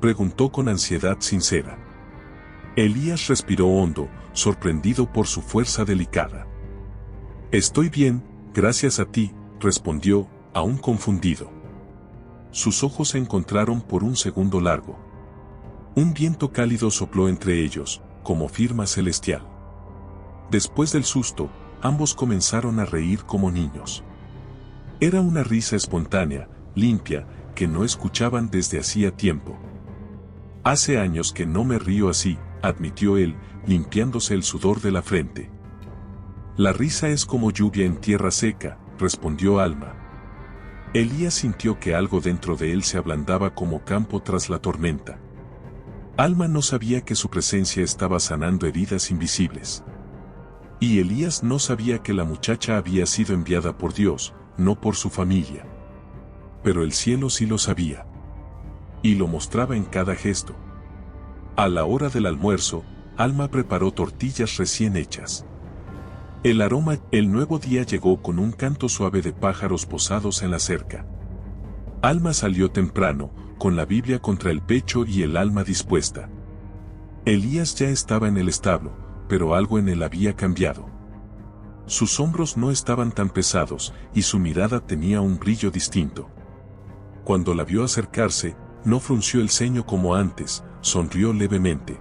preguntó con ansiedad sincera. Elías respiró hondo, sorprendido por su fuerza delicada. Estoy bien, gracias a ti, respondió, aún confundido. Sus ojos se encontraron por un segundo largo. Un viento cálido sopló entre ellos, como firma celestial. Después del susto, ambos comenzaron a reír como niños. Era una risa espontánea, limpia, que no escuchaban desde hacía tiempo. Hace años que no me río así, admitió él, limpiándose el sudor de la frente. La risa es como lluvia en tierra seca, respondió Alma. Elías sintió que algo dentro de él se ablandaba como campo tras la tormenta. Alma no sabía que su presencia estaba sanando heridas invisibles. Y Elías no sabía que la muchacha había sido enviada por Dios, no por su familia. Pero el cielo sí lo sabía. Y lo mostraba en cada gesto. A la hora del almuerzo, Alma preparó tortillas recién hechas. El nuevo día llegó con un canto suave de pájaros posados en la cerca. Alma salió temprano, con la Biblia contra el pecho y el alma dispuesta. Elías ya estaba en el establo, pero algo en él había cambiado. Sus hombros no estaban tan pesados, y su mirada tenía un brillo distinto. Cuando la vio acercarse, no frunció el ceño como antes, sonrió levemente.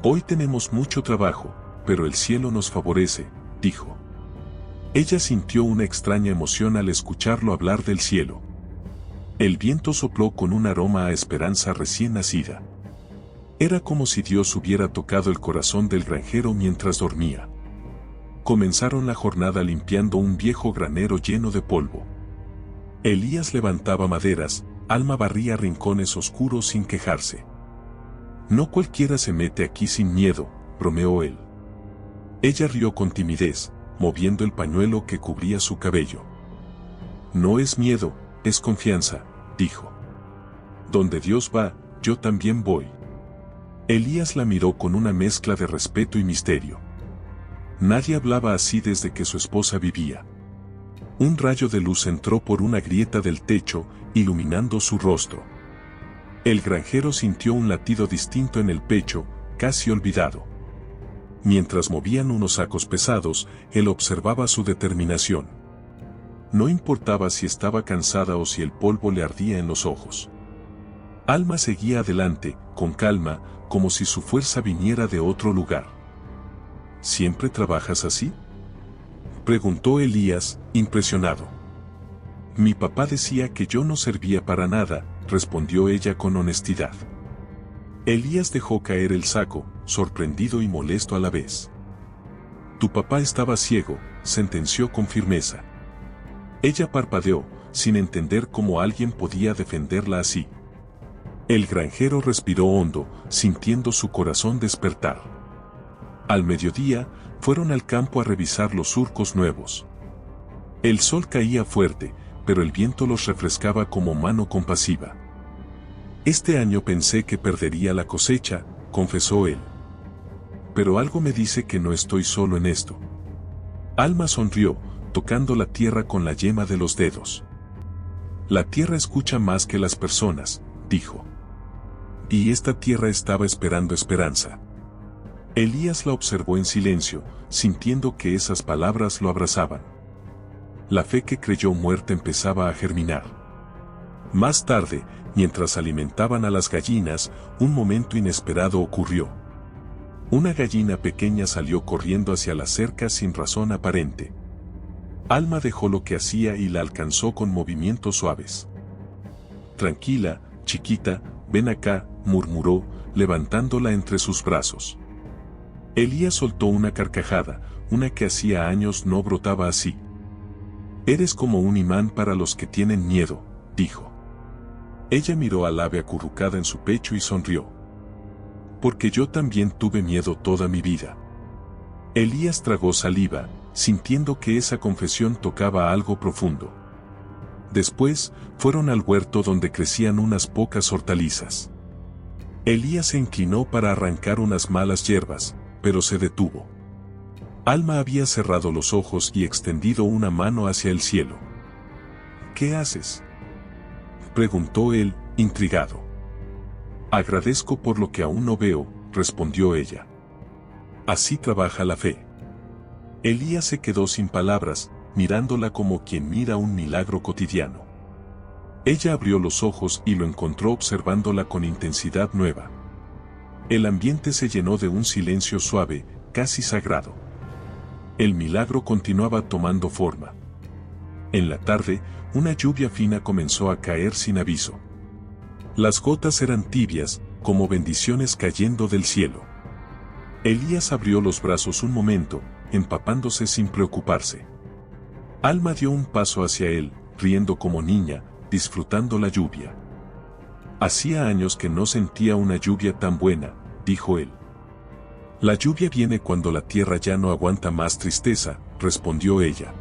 Hoy tenemos mucho trabajo, pero el cielo nos favorece, dijo. Ella sintió una extraña emoción al escucharlo hablar del cielo. El viento sopló con un aroma a esperanza recién nacida. Era como si Dios hubiera tocado el corazón del granjero mientras dormía. Comenzaron la jornada limpiando un viejo granero lleno de polvo. Elías levantaba maderas, Alma barría rincones oscuros sin quejarse. No cualquiera se mete aquí sin miedo, bromeó él. Ella rió con timidez, moviendo el pañuelo que cubría su cabello. No es miedo, es confianza, dijo. Donde Dios va, yo también voy. Elías la miró con una mezcla de respeto y misterio. Nadie hablaba así desde que su esposa vivía. Un rayo de luz entró por una grieta del techo, iluminando su rostro. El granjero sintió un latido distinto en el pecho, casi olvidado. Mientras movían unos sacos pesados, él observaba su determinación. No importaba si estaba cansada o si el polvo le ardía en los ojos. Alma seguía adelante, con calma, como si su fuerza viniera de otro lugar. ¿Siempre trabajas así?, preguntó Elías, impresionado. Mi papá decía que yo no servía para nada, respondió ella con honestidad. Elías dejó caer el saco, sorprendido y molesto a la vez. Tu papá estaba ciego, sentenció con firmeza. Ella parpadeó, sin entender cómo alguien podía defenderla así. El granjero respiró hondo, sintiendo su corazón despertar. Al mediodía, fueron al campo a revisar los surcos nuevos. El sol caía fuerte, pero el viento los refrescaba como mano compasiva. Este año pensé que perdería la cosecha, confesó él. Pero algo me dice que no estoy solo en esto. Alma sonrió, tocando la tierra con la yema de los dedos. La tierra escucha más que las personas, dijo. Y esta tierra estaba esperando esperanza. Elías la observó en silencio, sintiendo que esas palabras lo abrazaban. La fe que creyó muerta empezaba a germinar. Más tarde, mientras alimentaban a las gallinas, un momento inesperado ocurrió. Una gallina pequeña salió corriendo hacia la cerca sin razón aparente. Alma dejó lo que hacía y la alcanzó con movimientos suaves. Tranquila, chiquita, ven acá, murmuró, levantándola entre sus brazos. Elías soltó una carcajada, una que hacía años no brotaba así. Eres como un imán para los que tienen miedo, dijo. Ella miró al ave acurrucada en su pecho y sonrió. Porque yo también tuve miedo toda mi vida. Elías tragó saliva, sintiendo que esa confesión tocaba algo profundo. Después, fueron al huerto donde crecían unas pocas hortalizas. Elías se inclinó para arrancar unas malas hierbas, pero se detuvo. Alma había cerrado los ojos y extendido una mano hacia el cielo. ¿Qué haces?, preguntó él, intrigado. Agradezco por lo que aún no veo, respondió ella. Así trabaja la fe. Elías se quedó sin palabras, mirándola como quien mira un milagro cotidiano. Ella abrió los ojos y lo encontró observándola con intensidad nueva. El ambiente se llenó de un silencio suave, casi sagrado. El milagro continuaba tomando forma. En la tarde, una lluvia fina comenzó a caer sin aviso. Las gotas eran tibias, como bendiciones cayendo del cielo. Elías abrió los brazos un momento, empapándose sin preocuparse. Alma dio un paso hacia él, riendo como niña, disfrutando la lluvia. Hacía años que no sentía una lluvia tan buena, dijo él. La lluvia viene cuando la tierra ya no aguanta más tristeza, respondió ella.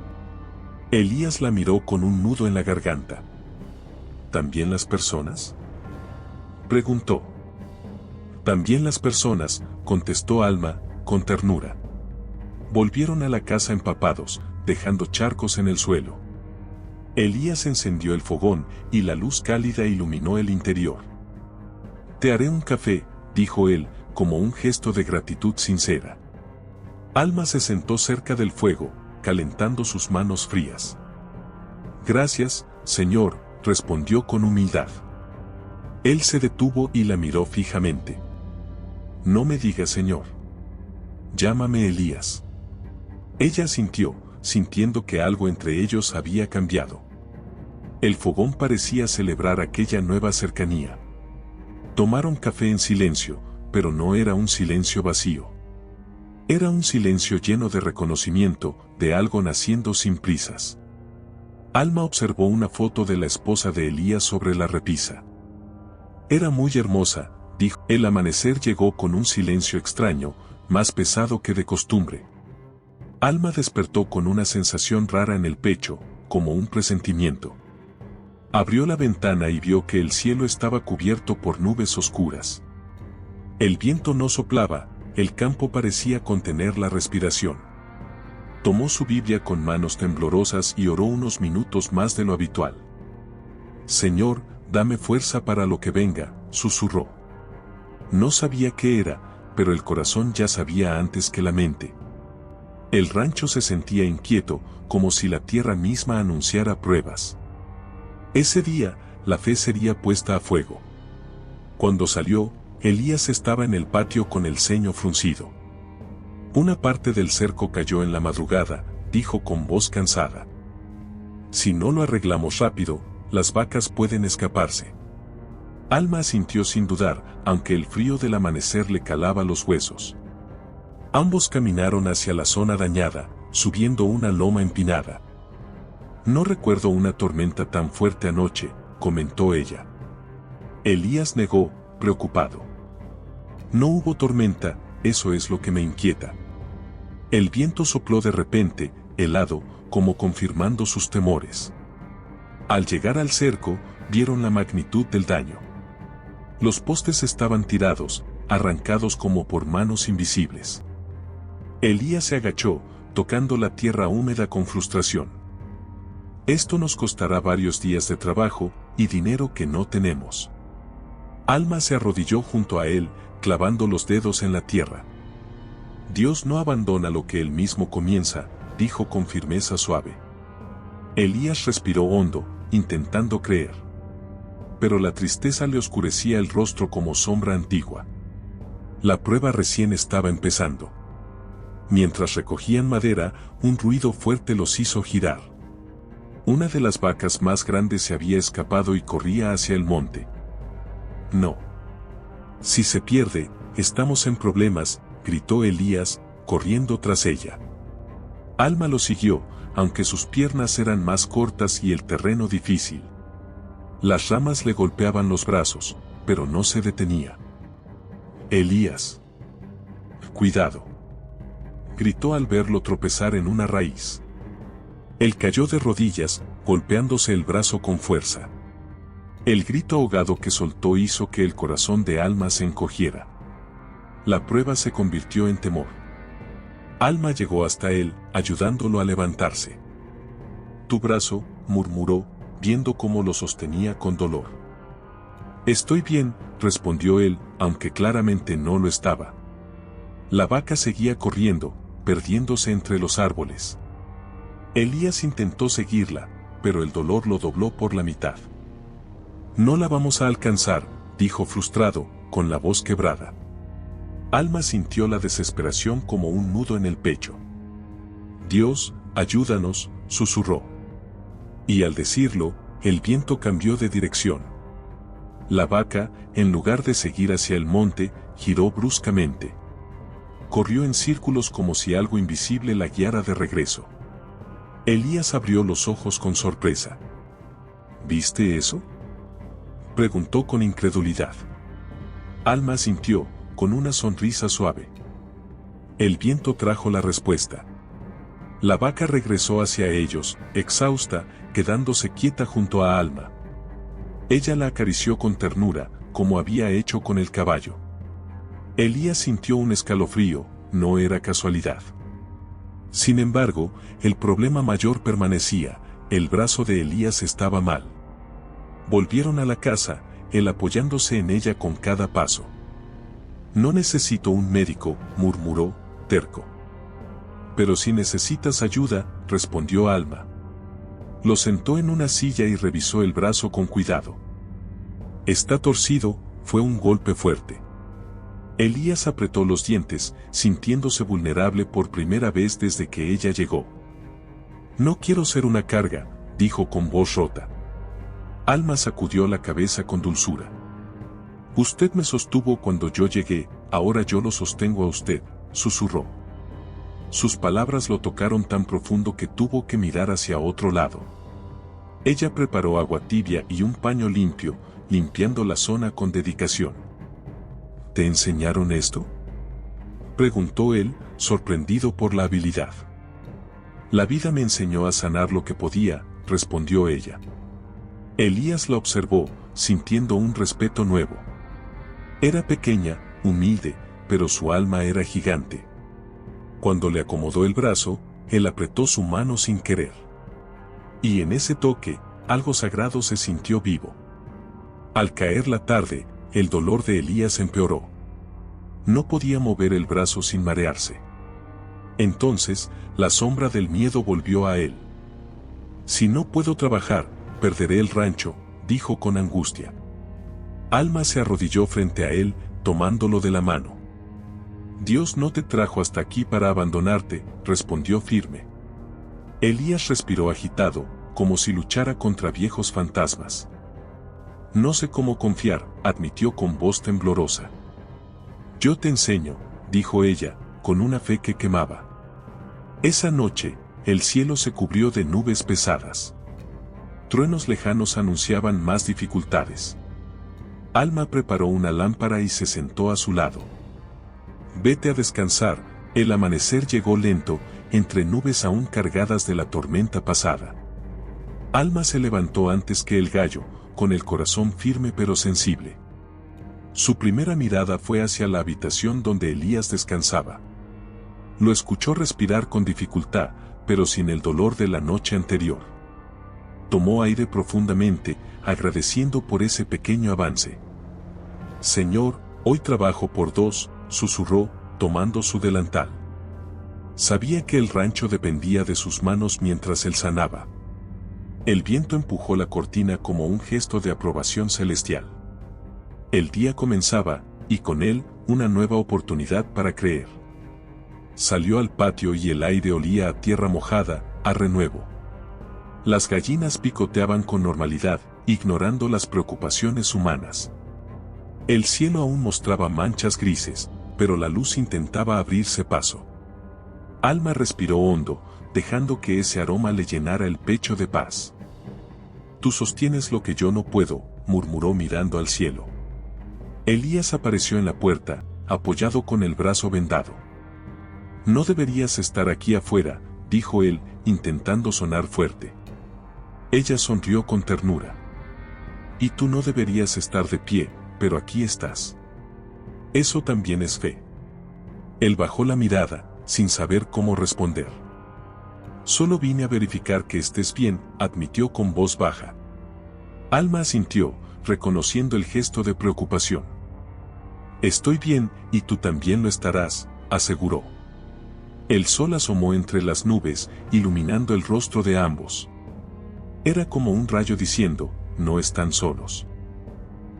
Elías la miró con un nudo en la garganta. ¿También las personas?, preguntó. También las personas, contestó Alma, con ternura. Volvieron a la casa empapados, dejando charcos en el suelo. Elías encendió el fogón, y la luz cálida iluminó el interior. Te haré un café, dijo él, como un gesto de gratitud sincera. Alma se sentó cerca del fuego, calentando sus manos frías. Gracias, señor, respondió con humildad. Él se detuvo y la miró fijamente. No me digas señor. Llámame Elías. Ella asintió, sintiendo que algo entre ellos había cambiado. El fogón parecía celebrar aquella nueva cercanía. Tomaron café en silencio, pero no era un silencio vacío. Era un silencio lleno de reconocimiento, de algo naciendo sin prisas. Alma observó una foto de la esposa de Elías sobre la repisa. Era muy hermosa, dijo. El amanecer llegó con un silencio extraño, más pesado que de costumbre. Alma despertó con una sensación rara en el pecho, como un presentimiento. Abrió la ventana y vio que el cielo estaba cubierto por nubes oscuras. El viento no soplaba, el campo parecía contener la respiración. Tomó su Biblia con manos temblorosas y oró unos minutos más de lo habitual. Señor, dame fuerza para lo que venga, susurró. No sabía qué era, pero el corazón ya sabía antes que la mente. El rancho se sentía inquieto, como si la tierra misma anunciara pruebas. Ese día, la fe sería puesta a fuego. Cuando salió, Elías estaba en el patio con el ceño fruncido. Una parte del cerco cayó en la madrugada, dijo con voz cansada. Si no lo arreglamos rápido, las vacas pueden escaparse. Alma asintió sin dudar, aunque el frío del amanecer le calaba los huesos. Ambos caminaron hacia la zona dañada, subiendo una loma empinada. No recuerdo una tormenta tan fuerte anoche, comentó ella. Elías negó, preocupado. No hubo tormenta, eso es lo que me inquieta. El viento sopló de repente, helado, como confirmando sus temores. Al llegar al cerco, vieron la magnitud del daño. Los postes estaban tirados, arrancados como por manos invisibles. Elías se agachó, tocando la tierra húmeda con frustración. Esto nos costará varios días de trabajo y dinero que no tenemos. Alma se arrodilló junto a él, clavando los dedos en la tierra. Dios no abandona lo que él mismo comienza, dijo con firmeza suave. Elías respiró hondo, intentando creer. Pero la tristeza le oscurecía el rostro como sombra antigua. La prueba recién estaba empezando. Mientras recogían madera, un ruido fuerte los hizo girar. Una de las vacas más grandes se había escapado y corría hacia el monte. No. Si se pierde, estamos en problemas, gritó Elías, corriendo tras ella. Alma lo siguió, aunque sus piernas eran más cortas y el terreno difícil. Las ramas le golpeaban los brazos, pero no se detenía. Elías. Cuidado. Gritó al verlo tropezar en una raíz. Él cayó de rodillas, golpeándose el brazo con fuerza. El grito ahogado que soltó hizo que el corazón de Alma se encogiera. La prueba se convirtió en temor. Alma llegó hasta él, ayudándolo a levantarse. Tu brazo, murmuró, viendo cómo lo sostenía con dolor. Estoy bien, respondió él, aunque claramente no lo estaba. La vaca seguía corriendo, perdiéndose entre los árboles. Elías intentó seguirla, pero el dolor lo dobló por la mitad. No la vamos a alcanzar, dijo frustrado, con la voz quebrada. Alma sintió la desesperación como un nudo en el pecho. Dios, ayúdanos, susurró. Y al decirlo, el viento cambió de dirección. La vaca, en lugar de seguir hacia el monte, giró bruscamente. Corrió en círculos como si algo invisible la guiara de regreso. Elías abrió los ojos con sorpresa. ¿Viste eso?, preguntó con incredulidad. Alma sintió, con una sonrisa suave. El viento trajo la respuesta. La vaca regresó hacia ellos, exhausta, quedándose quieta junto a Alma. Ella la acarició con ternura, como había hecho con el caballo. Elías sintió un escalofrío, no era casualidad. Sin embargo, el problema mayor permanecía, el brazo de Elías estaba mal. Volvieron a la casa, él apoyándose en ella con cada paso. No necesito un médico, murmuró, terco. Pero si necesitas ayuda, respondió Alma. Lo sentó en una silla y revisó el brazo con cuidado. Está torcido, fue un golpe fuerte. Elías apretó los dientes, sintiéndose vulnerable por primera vez desde que ella llegó. No quiero ser una carga, dijo con voz rota. Alma sacudió la cabeza con dulzura. Usted me sostuvo cuando yo llegué, ahora yo lo sostengo a usted, susurró. Sus palabras lo tocaron tan profundo que tuvo que mirar hacia otro lado. Ella preparó agua tibia y un paño limpio, limpiando la zona con dedicación. ¿Te enseñaron esto?, preguntó él, sorprendido por la habilidad. La vida me enseñó a sanar lo que podía, respondió ella. Elías la observó, sintiendo un respeto nuevo. Era pequeña, humilde, pero su alma era gigante. Cuando le acomodó el brazo, él apretó su mano sin querer. Y en ese toque, algo sagrado se sintió vivo. Al caer la tarde, el dolor de Elías empeoró. No podía mover el brazo sin marearse. Entonces, la sombra del miedo volvió a él. Si no puedo trabajar, perderé el rancho, dijo con angustia. Alma se arrodilló frente a él, tomándolo de la mano. Dios no te trajo hasta aquí para abandonarte, respondió firme. Elías respiró agitado, como si luchara contra viejos fantasmas. No sé cómo confiar, admitió con voz temblorosa. Yo te enseño, dijo ella, con una fe que quemaba. Esa noche, el cielo se cubrió de nubes pesadas. Truenos lejanos anunciaban más dificultades. Alma preparó una lámpara y se sentó a su lado. Vete a descansar, el amanecer llegó lento, entre nubes aún cargadas de la tormenta pasada. Alma se levantó antes que el gallo, con el corazón firme pero sensible. Su primera mirada fue hacia la habitación donde Elías descansaba. Lo escuchó respirar con dificultad, pero sin el dolor de la noche anterior. Tomó aire profundamente, agradeciendo por ese pequeño avance. Señor, hoy trabajo por 2, susurró, tomando su delantal. Sabía que el rancho dependía de sus manos mientras él sanaba. El viento empujó la cortina como un gesto de aprobación celestial. El día comenzaba, y con él, una nueva oportunidad para creer. Salió al patio y el aire olía a tierra mojada, a renuevo. Las gallinas picoteaban con normalidad, ignorando las preocupaciones humanas. El cielo aún mostraba manchas grises, pero la luz intentaba abrirse paso. Alma respiró hondo, dejando que ese aroma le llenara el pecho de paz. Tú sostienes lo que yo no puedo, murmuró mirando al cielo. Elías apareció en la puerta, apoyado con el brazo vendado. No deberías estar aquí afuera, dijo él, intentando sonar fuerte. Ella sonrió con ternura. Y tú no deberías estar de pie, pero aquí estás. Eso también es fe. Él bajó la mirada, sin saber cómo responder. Solo vine a verificar que estés bien, admitió con voz baja. Alma asintió, reconociendo el gesto de preocupación. Estoy bien, y tú también lo estarás, aseguró. El sol asomó entre las nubes, iluminando el rostro de ambos. Era como un rayo diciendo, no están solos.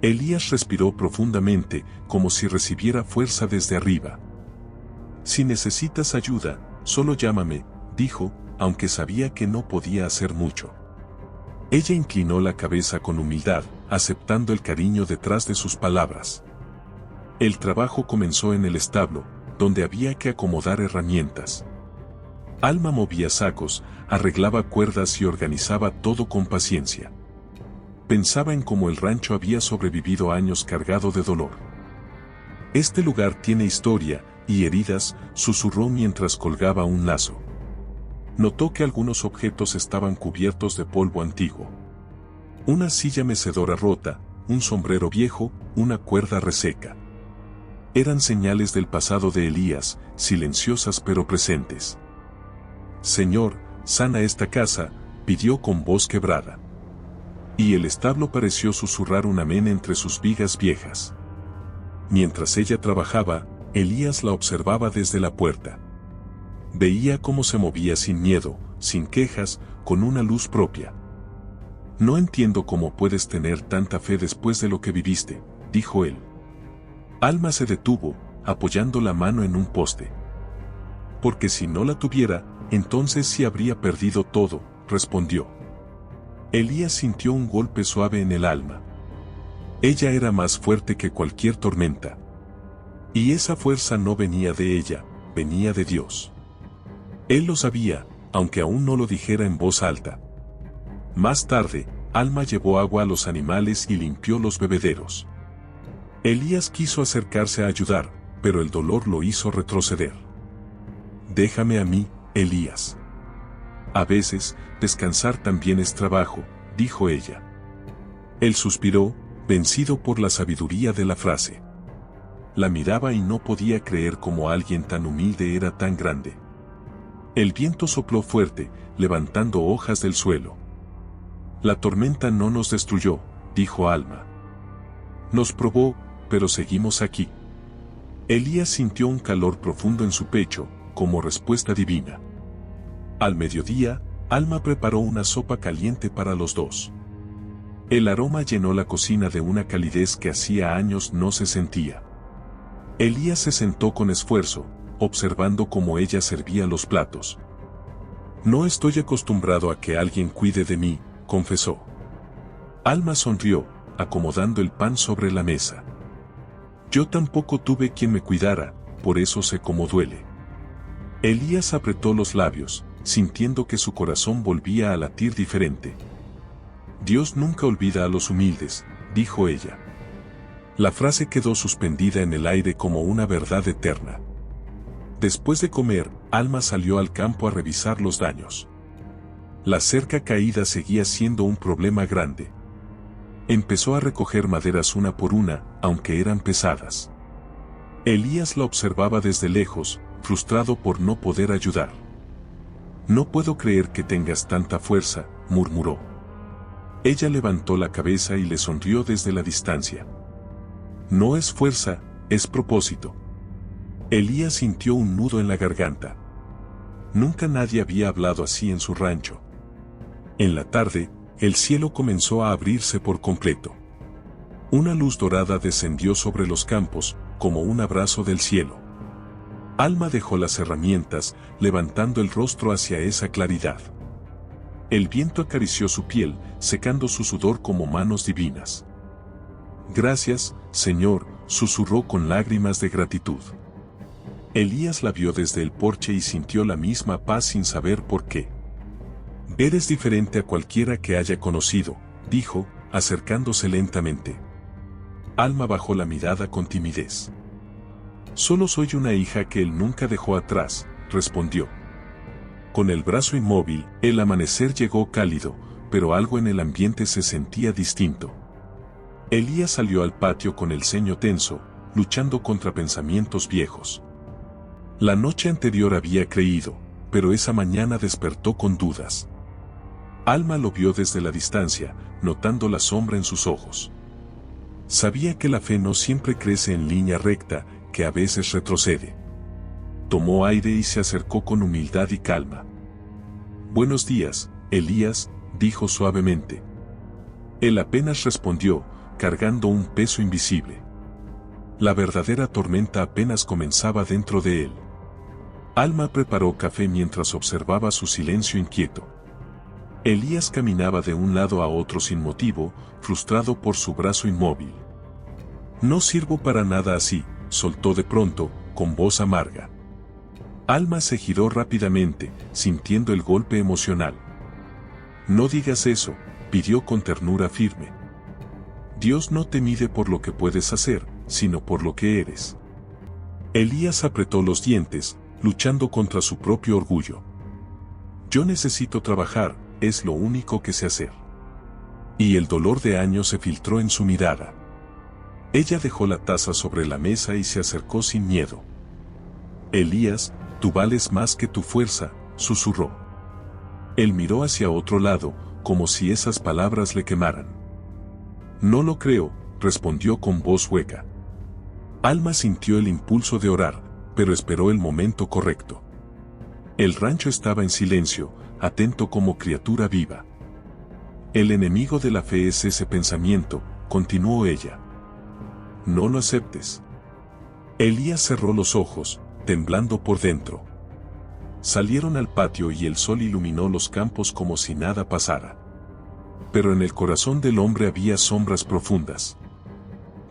Elías respiró profundamente, como si recibiera fuerza desde arriba. Si necesitas ayuda, solo llámame, dijo, aunque sabía que no podía hacer mucho. Ella inclinó la cabeza con humildad, aceptando el cariño detrás de sus palabras. El trabajo comenzó en el establo, donde había que acomodar herramientas. Alma movía sacos, arreglaba cuerdas y organizaba todo con paciencia. Pensaba en cómo el rancho había sobrevivido años cargado de dolor. Este lugar tiene historia y heridas, susurró mientras colgaba un lazo. Notó que algunos objetos estaban cubiertos de polvo antiguo. Una silla mecedora rota, un sombrero viejo, una cuerda reseca. Eran señales del pasado de Elías, silenciosas pero presentes. Señor, sana esta casa, pidió con voz quebrada. Y el establo pareció susurrar un amén entre sus vigas viejas. Mientras ella trabajaba, Elías la observaba desde la puerta. Veía cómo se movía sin miedo, sin quejas, con una luz propia. No entiendo cómo puedes tener tanta fe después de lo que viviste, dijo él. Alma se detuvo, apoyando la mano en un poste. Porque si no la tuviera, entonces sí habría perdido todo, respondió. Elías sintió un golpe suave en el alma. Ella era más fuerte que cualquier tormenta. Y esa fuerza no venía de ella, venía de Dios. Él lo sabía, aunque aún no lo dijera en voz alta. Más tarde, Alma llevó agua a los animales y limpió los bebederos. Elías quiso acercarse a ayudar, pero el dolor lo hizo retroceder. Déjame a mí, Elías. A veces, descansar también es trabajo, dijo ella. Él suspiró, vencido por la sabiduría de la frase. La miraba y no podía creer cómo alguien tan humilde era tan grande. El viento sopló fuerte, levantando hojas del suelo. La tormenta no nos destruyó, dijo Alma. Nos probó, pero seguimos aquí. Elías sintió un calor profundo en su pecho, como respuesta divina. Al mediodía, Alma preparó una sopa caliente para los dos. El aroma llenó la cocina de una calidez que hacía años no se sentía. Elías se sentó con esfuerzo, observando cómo ella servía los platos. No estoy acostumbrado a que alguien cuide de mí, confesó. Alma sonrió, acomodando el pan sobre la mesa. Yo tampoco tuve quien me cuidara, por eso sé cómo duele. Elías apretó los labios, sintiendo que su corazón volvía a latir diferente. Dios nunca olvida a los humildes, dijo ella. La frase quedó suspendida en el aire como una verdad eterna. Después de comer, Alma salió al campo a revisar los daños. La cerca caída seguía siendo un problema grande. Empezó a recoger maderas una por una, aunque eran pesadas. Elías la observaba desde lejos, frustrado por no poder ayudar. No puedo creer que tengas tanta fuerza, murmuró. Ella levantó la cabeza y le sonrió desde la distancia. No es fuerza, es propósito. Elías sintió un nudo en la garganta. Nunca nadie había hablado así en su rancho. En la tarde, el cielo comenzó a abrirse por completo. Una luz dorada descendió sobre los campos, como un abrazo del cielo. Alma dejó las herramientas, levantando el rostro hacia esa claridad. El viento acarició su piel, secando su sudor como manos divinas. Gracias, Señor, susurró con lágrimas de gratitud. Elías la vio desde el porche y sintió la misma paz sin saber por qué. Eres diferente a cualquiera que haya conocido, dijo, acercándose lentamente. Alma bajó la mirada con timidez. Solo soy una hija que él nunca dejó atrás, respondió. Con el brazo inmóvil, el amanecer llegó cálido, pero algo en el ambiente se sentía distinto. Elías salió al patio con el ceño tenso, luchando contra pensamientos viejos. La noche anterior había creído, pero esa mañana despertó con dudas. Alma lo vio desde la distancia, notando la sombra en sus ojos. Sabía que la fe no siempre crece en línea recta, que a veces retrocede. Tomó aire y se acercó con humildad y calma. Buenos días, Elías, dijo suavemente. Él apenas respondió, cargando un peso invisible. La verdadera tormenta apenas comenzaba dentro de él. Alma preparó café mientras observaba su silencio inquieto. Elías caminaba de un lado a otro sin motivo, frustrado por su brazo inmóvil. No sirvo para nada así, soltó de pronto, con voz amarga. Alma se giró rápidamente, sintiendo el golpe emocional. No digas eso, pidió con ternura firme. Dios no te mide por lo que puedes hacer, sino por lo que eres. Elías apretó los dientes, luchando contra su propio orgullo. Yo necesito trabajar, es lo único que sé hacer. Y el dolor de años se filtró en su mirada. Ella dejó la taza sobre la mesa y se acercó sin miedo. Elías, tú vales más que tu fuerza, susurró. Él miró hacia otro lado, como si esas palabras le quemaran. No lo creo, respondió con voz hueca. Alma sintió el impulso de orar, pero esperó el momento correcto. El rancho estaba en silencio, atento como criatura viva. El enemigo de la fe es ese pensamiento, continuó ella. No lo aceptes. Elías cerró los ojos, temblando por dentro. Salieron al patio y el sol iluminó los campos como si nada pasara. Pero en el corazón del hombre había sombras profundas.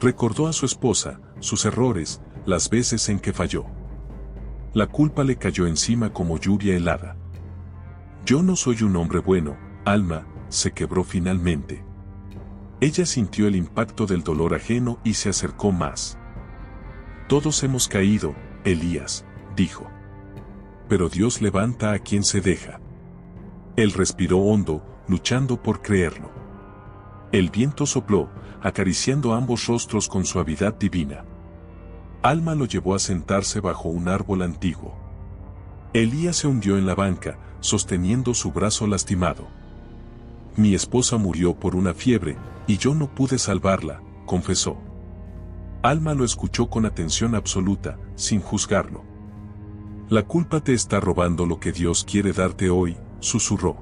Recordó a su esposa, sus errores, las veces en que falló. La culpa le cayó encima como lluvia helada. Yo no soy un hombre bueno, Alma, se quebró finalmente. Ella sintió el impacto del dolor ajeno y se acercó más. Todos hemos caído, Elías, dijo. Pero Dios levanta a quien se deja. Él respiró hondo, luchando por creerlo. El viento sopló, acariciando ambos rostros con suavidad divina. Alma lo llevó a sentarse bajo un árbol antiguo. Elías se hundió en la banca, sosteniendo su brazo lastimado. Mi esposa murió por una fiebre, y yo no pude salvarla, confesó. Alma lo escuchó con atención absoluta, sin juzgarlo. La culpa te está robando lo que Dios quiere darte hoy, susurró.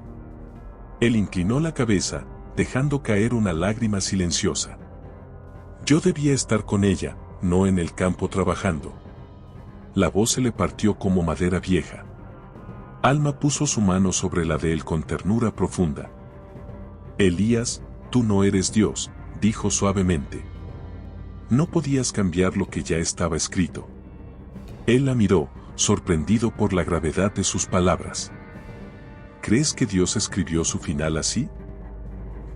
Él inclinó la cabeza, dejando caer una lágrima silenciosa. Yo debía estar con ella, no en el campo trabajando. La voz se le partió como madera vieja. Alma puso su mano sobre la de él con ternura profunda. Elías, tú no eres Dios, dijo suavemente. No podías cambiar lo que ya estaba escrito. Él la miró, sorprendido por la gravedad de sus palabras. ¿Crees que Dios escribió su final así?,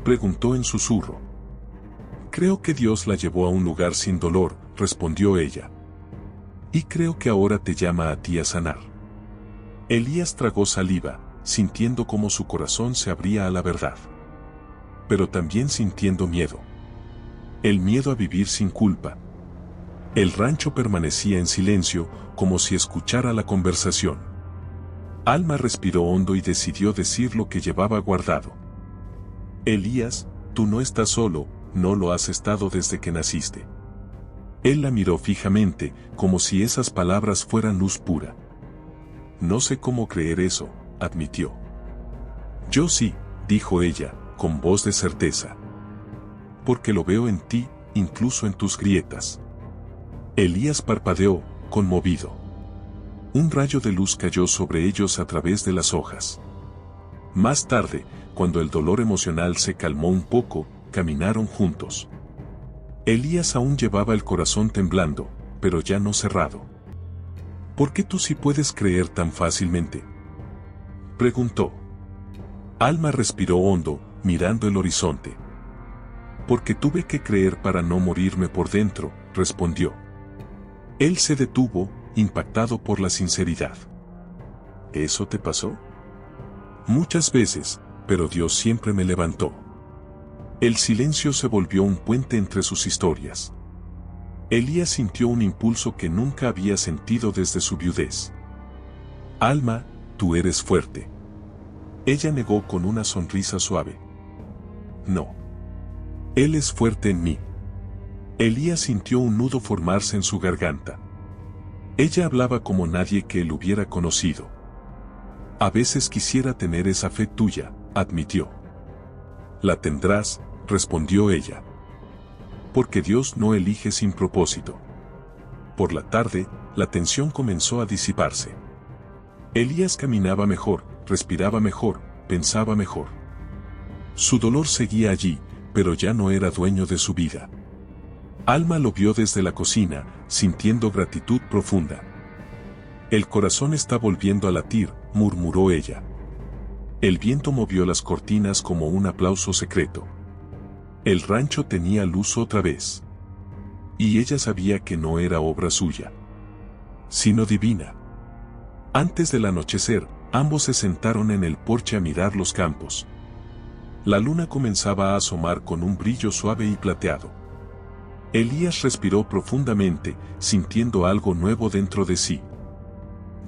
preguntó en susurro. Creo que Dios la llevó a un lugar sin dolor, respondió ella. Y creo que ahora te llama a ti a sanar. Elías tragó saliva, sintiendo cómo su corazón se abría a la verdad. Pero también sintiendo miedo. El miedo a vivir sin culpa. El rancho permanecía en silencio, como si escuchara la conversación. Alma respiró hondo y decidió decir lo que llevaba guardado. Elías, tú no estás solo, no lo has estado desde que naciste. Él la miró fijamente, como si esas palabras fueran luz pura. No sé cómo creer eso, admitió. Yo sí, dijo ella, con voz de certeza. Porque lo veo en ti, incluso en tus grietas. Elías parpadeó, conmovido. Un rayo de luz cayó sobre ellos a través de las hojas. Más tarde, cuando el dolor emocional se calmó un poco, caminaron juntos. Elías aún llevaba el corazón temblando, pero ya no cerrado. ¿Por qué tú sí puedes creer tan fácilmente?, preguntó. Alma respiró hondo, mirando el horizonte. Porque tuve que creer para no morirme por dentro, respondió. Él se detuvo, impactado por la sinceridad. ¿Eso te pasó? Muchas veces, pero Dios siempre me levantó. El silencio se volvió un puente entre sus historias. Elías sintió un impulso que nunca había sentido desde su viudez. Alma, tú eres fuerte. Ella negó con una sonrisa suave. No. Él es fuerte en mí. Elías sintió un nudo formarse en su garganta. Ella hablaba como nadie que él hubiera conocido. A veces quisiera tener esa fe tuya, admitió. La tendrás, respondió ella. Porque Dios no elige sin propósito. Por la tarde, la tensión comenzó a disiparse. Elías caminaba mejor, respiraba mejor, pensaba mejor. Su dolor seguía allí, pero ya no era dueño de su vida. Alma lo vio desde la cocina, sintiendo gratitud profunda. El corazón está volviendo a latir, murmuró ella. El viento movió las cortinas como un aplauso secreto. El rancho tenía luz otra vez. Y ella sabía que no era obra suya, sino divina. Antes del anochecer, ambos se sentaron en el porche a mirar los campos. La luna comenzaba a asomar con un brillo suave y plateado. Elías respiró profundamente, sintiendo algo nuevo dentro de sí.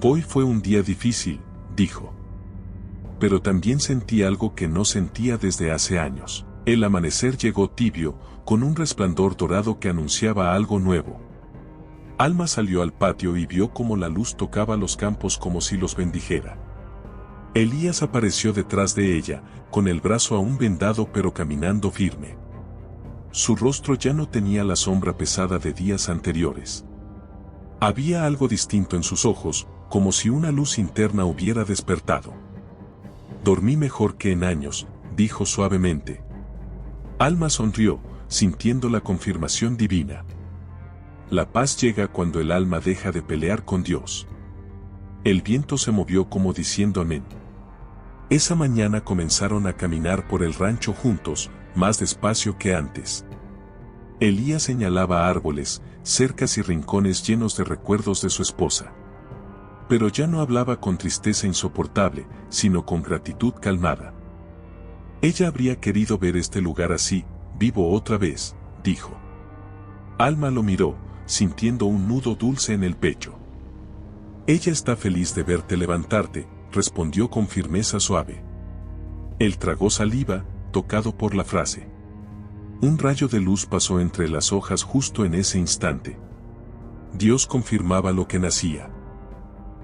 Hoy fue un día difícil, dijo. Pero también sentí algo que no sentía desde hace años. El amanecer llegó tibio, con un resplandor dorado que anunciaba algo nuevo. Alma salió al patio y vio cómo la luz tocaba los campos como si los bendijera. Elías apareció detrás de ella, con el brazo aún vendado pero caminando firme. Su rostro ya no tenía la sombra pesada de días anteriores. Había algo distinto en sus ojos, como si una luz interna hubiera despertado. Dormí mejor que en años, dijo suavemente. Alma sonrió, sintiendo la confirmación divina. La paz llega cuando el alma deja de pelear con Dios. El viento se movió como diciendo amén. Esa mañana comenzaron a caminar por el rancho juntos, más despacio que antes. Elías señalaba árboles, cercas y rincones llenos de recuerdos de su esposa. Pero ya no hablaba con tristeza insoportable, sino con gratitud calmada. Ella habría querido ver este lugar así, vivo otra vez, dijo. Alma lo miró, sintiendo un nudo dulce en el pecho. Ella está feliz de verte levantarte, respondió con firmeza suave. Él tragó saliva, tocado por la frase. Un rayo de luz pasó entre las hojas justo en ese instante. Dios confirmaba lo que nacía.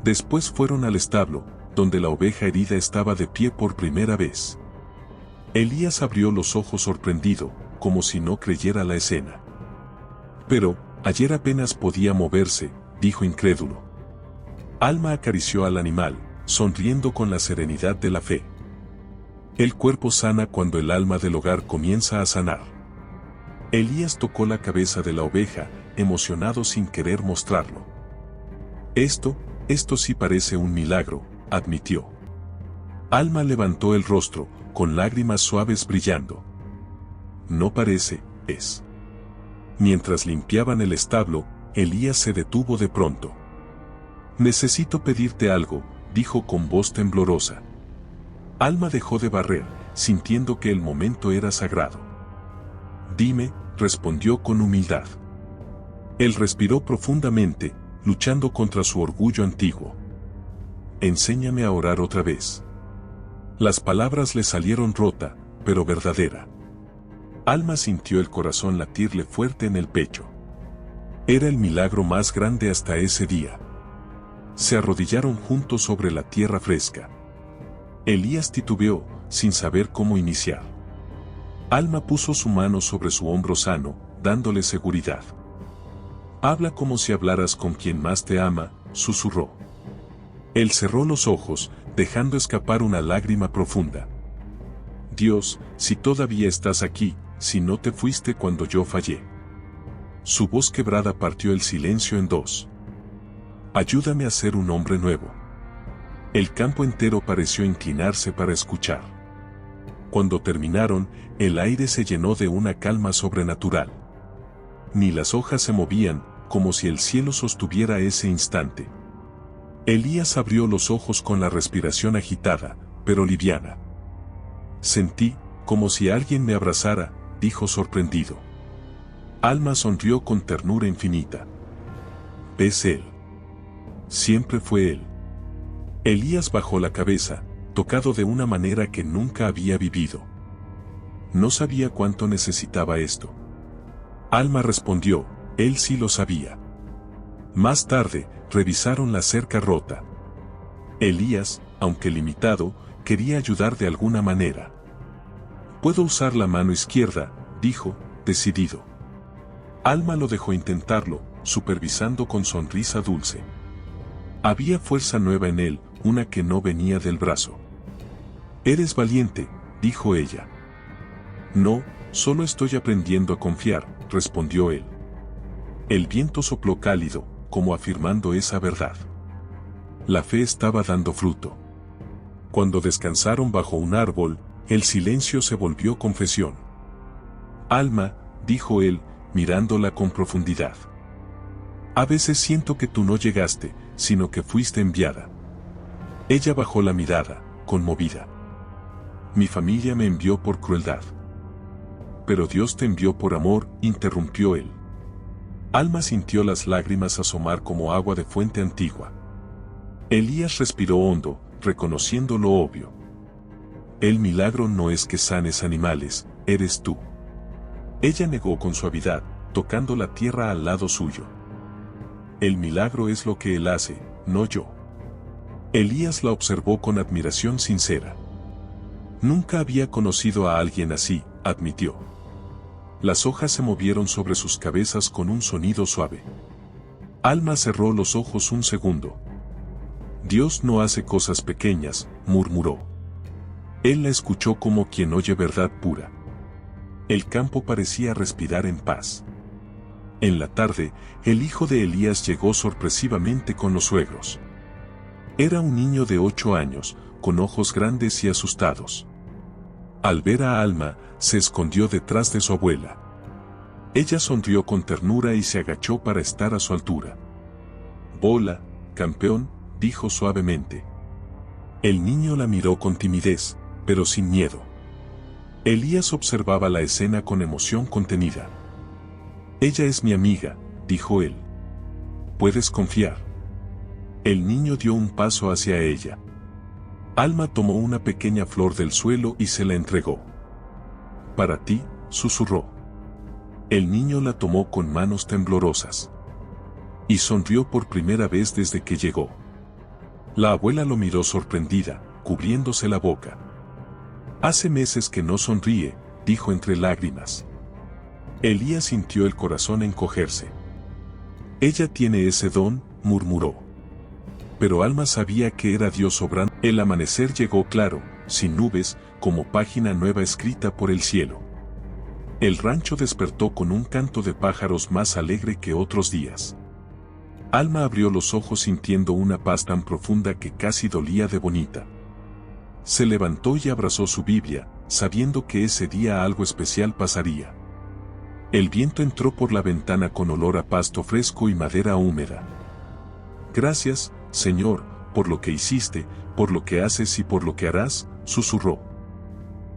Después fueron al establo, donde la oveja herida estaba de pie por primera vez. Elías abrió los ojos sorprendido, como si no creyera la escena. Pero, ayer apenas podía moverse, dijo incrédulo. Alma acarició al animal, sonriendo con la serenidad de la fe. El cuerpo sana cuando el alma del hogar comienza a sanar. Elías tocó la cabeza de la oveja, emocionado sin querer mostrarlo. Esto sí parece un milagro, admitió. Alma levantó el rostro, con lágrimas suaves brillando. No parece, es. Mientras limpiaban el establo, Elías se detuvo de pronto. Necesito pedirte algo, dijo con voz temblorosa. Alma dejó de barrer, sintiendo que el momento era sagrado. Dime, respondió con humildad. Él respiró profundamente, luchando contra su orgullo antiguo. Enséñame a orar otra vez. Las palabras le salieron rota, pero verdadera. Alma sintió el corazón latirle fuerte en el pecho. Era el milagro más grande hasta ese día. Se arrodillaron juntos sobre la tierra fresca. Elías titubeó, sin saber cómo iniciar. Alma puso su mano sobre su hombro sano, dándole seguridad. Habla como si hablaras con quien más te ama, susurró. Él cerró los ojos, dejando escapar una lágrima profunda. Dios, si todavía estás aquí, si no te fuiste cuando yo fallé. Su voz quebrada partió el silencio en dos. Ayúdame a ser un hombre nuevo. El campo entero pareció inclinarse para escuchar. Cuando terminaron, el aire se llenó de una calma sobrenatural. Ni las hojas se movían, como si el cielo sostuviera ese instante. Elías abrió los ojos con la respiración agitada, pero liviana. Sentí, como si alguien me abrazara, dijo sorprendido. Alma sonrió con ternura infinita. ¿Ves él? Siempre fue él. Elías bajó la cabeza, tocado de una manera que nunca había vivido. No sabía cuánto necesitaba esto. Alma respondió, él sí lo sabía. Más tarde, revisaron la cerca rota. Elías, aunque limitado, quería ayudar de alguna manera. Puedo usar la mano izquierda, dijo, decidido. Alma lo dejó intentarlo, supervisando con sonrisa dulce. Había fuerza nueva en él, una que no venía del brazo. Eres valiente, dijo ella. No, solo estoy aprendiendo a confiar, respondió él. El viento sopló cálido, como afirmando esa verdad. La fe estaba dando fruto. Cuando descansaron bajo un árbol, el silencio se volvió confesión. Alma, dijo él, mirándola con profundidad. A veces siento que tú no llegaste, sino que fuiste enviada. Ella bajó la mirada, conmovida. Mi familia me envió por crueldad. Pero Dios te envió por amor, interrumpió él. Alma sintió las lágrimas asomar como agua de fuente antigua. Elías respiró hondo, reconociendo lo obvio. El milagro no es que sanes animales, eres tú. Ella negó con suavidad, tocando la tierra al lado suyo. El milagro es lo que él hace, no yo. Elías la observó con admiración sincera. Nunca había conocido a alguien así, admitió. Las hojas se movieron sobre sus cabezas con un sonido suave. Alma cerró los ojos un segundo. Dios no hace cosas pequeñas, murmuró. Él la escuchó como quien oye verdad pura. El campo parecía respirar en paz. En la tarde, el hijo de Elías llegó sorpresivamente con los suegros. Era un niño de 8 años, con ojos grandes y asustados. Al ver a Alma, se escondió detrás de su abuela. Ella sonrió con ternura y se agachó para estar a su altura. «Hola, campeón», dijo suavemente. El niño la miró con timidez, pero sin miedo. Elías observaba la escena con emoción contenida. «Ella es mi amiga», dijo él. «Puedes confiar». El niño dio un paso hacia ella. Alma tomó una pequeña flor del suelo y se la entregó. «Para ti», susurró. El niño la tomó con manos temblorosas. Y sonrió por primera vez desde que llegó. La abuela lo miró sorprendida, cubriéndose la boca. Hace meses que no sonríe, dijo entre lágrimas. Elías sintió el corazón encogerse. Ella tiene ese don, murmuró. Pero Alma sabía que era Dios obrando. El amanecer llegó claro, sin nubes, como página nueva escrita por el cielo. El rancho despertó con un canto de pájaros más alegre que otros días. Alma abrió los ojos sintiendo una paz tan profunda que casi dolía de bonita. Se levantó y abrazó su Biblia, sabiendo que ese día algo especial pasaría. El viento entró por la ventana con olor a pasto fresco y madera húmeda. Gracias, Señor, por lo que hiciste, por lo que haces y por lo que harás, susurró.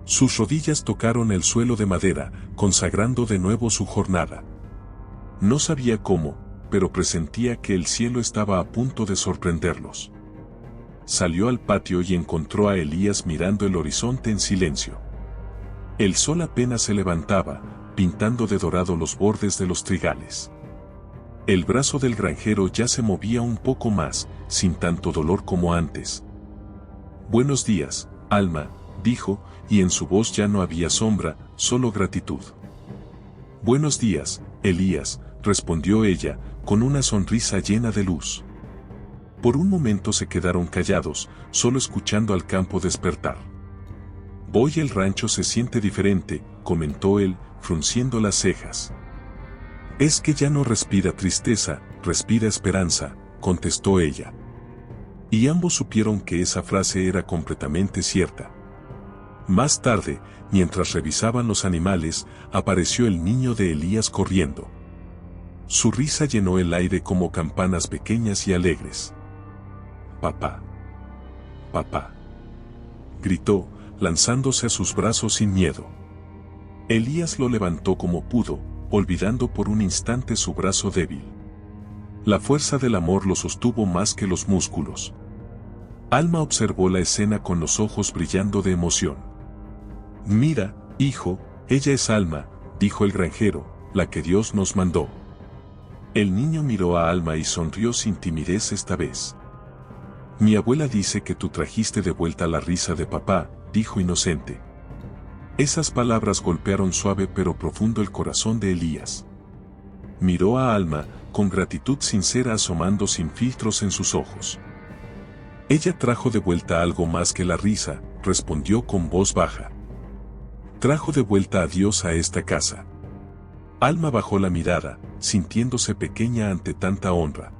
Sus rodillas tocaron el suelo de madera, consagrando de nuevo su jornada. No sabía cómo, pero presentía que el cielo estaba a punto de sorprenderlos. Salió al patio y encontró a Elías mirando el horizonte en silencio. El sol apenas se levantaba, pintando de dorado los bordes de los trigales. El brazo del granjero ya se movía un poco más, sin tanto dolor como antes. Buenos días, Alma, dijo, y en su voz ya no había sombra, solo gratitud. Buenos días, Elías, respondió ella, con una sonrisa llena de luz. Por un momento se quedaron callados, solo escuchando al campo despertar. Hoy el rancho se siente diferente, comentó él, frunciendo las cejas. Es que ya no respira tristeza, respira esperanza, contestó ella. Y ambos supieron que esa frase era completamente cierta. Más tarde, mientras revisaban los animales, apareció el niño de Elías corriendo. Su risa llenó el aire como campanas pequeñas y alegres. Papá. Papá. Gritó, lanzándose a sus brazos sin miedo. Elías lo levantó como pudo, olvidando por un instante su brazo débil. La fuerza del amor lo sostuvo más que los músculos. Alma observó la escena con los ojos brillando de emoción. Mira, hijo, ella es Alma, dijo el granjero, la que Dios nos mandó. El niño miró a Alma y sonrió sin timidez esta vez. Mi abuela dice que tú trajiste de vuelta la risa de papá, dijo inocente. Esas palabras golpearon suave pero profundo el corazón de Elías. Miró a Alma, con gratitud sincera asomando sin filtros en sus ojos. Ella trajo de vuelta algo más que la risa, respondió con voz baja. Trajo de vuelta a Dios a esta casa. Alma bajó la mirada, sintiéndose pequeña ante tanta honra.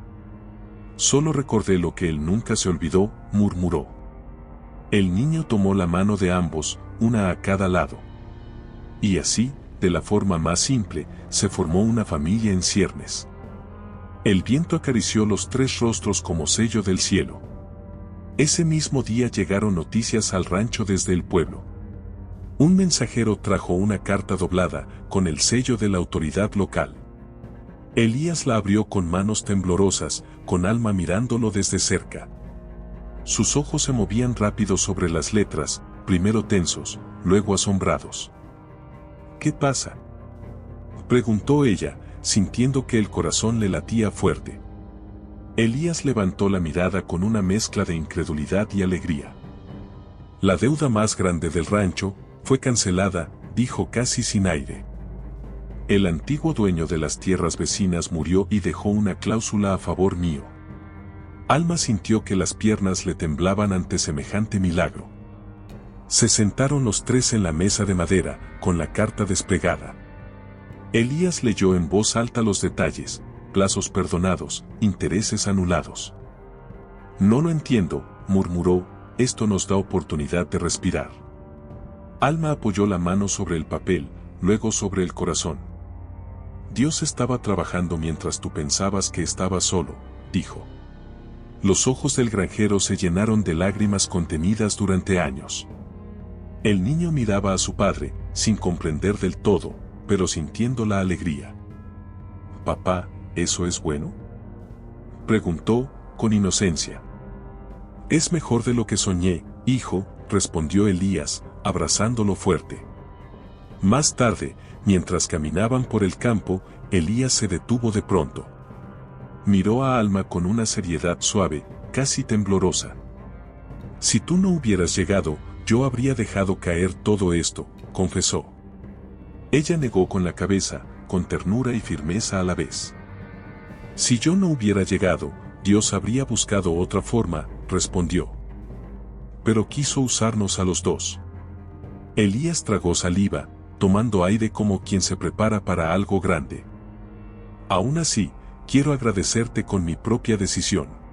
Solo recordé lo que él nunca se olvidó, murmuró. El niño tomó la mano de ambos, una a cada lado. Y así, de la forma más simple, se formó una familia en ciernes. El viento acarició los tres rostros como sello del cielo. Ese mismo día llegaron noticias al rancho desde el pueblo. Un mensajero trajo una carta doblada, con el sello de la autoridad local. Elías la abrió con manos temblorosas, con Alma mirándolo desde cerca. Sus ojos se movían rápido sobre las letras, primero tensos, luego asombrados. ¿Qué pasa?, preguntó ella, sintiendo que el corazón le latía fuerte. Elías levantó la mirada con una mezcla de incredulidad y alegría. La deuda más grande del rancho fue cancelada, dijo casi sin aire. El antiguo dueño de las tierras vecinas murió y dejó una cláusula a favor mío. Alma sintió que las piernas le temblaban ante semejante milagro. Se sentaron los tres en la mesa de madera, con la carta desplegada. Elías leyó en voz alta los detalles: plazos perdonados, intereses anulados. No lo entiendo, murmuró, esto nos da oportunidad de respirar. Alma apoyó la mano sobre el papel, luego sobre el corazón. Dios estaba trabajando mientras tú pensabas que estabas solo, dijo. Los ojos del granjero se llenaron de lágrimas contenidas durante años. El niño miraba a su padre, sin comprender del todo, pero sintiendo la alegría. «Papá, ¿eso es bueno?», preguntó, con inocencia. «Es mejor de lo que soñé, hijo», respondió Elías, abrazándolo fuerte. Más tarde, mientras caminaban por el campo, Elías se detuvo de pronto. Miró a Alma con una seriedad suave, casi temblorosa. Si tú no hubieras llegado, yo habría dejado caer todo esto, confesó. Ella negó con la cabeza, con ternura y firmeza a la vez. Si yo no hubiera llegado, Dios habría buscado otra forma, respondió. Pero quiso usarnos a los dos. Elías tragó saliva, tomando aire como quien se prepara para algo grande. Aún así, quiero agradecerte con mi propia decisión.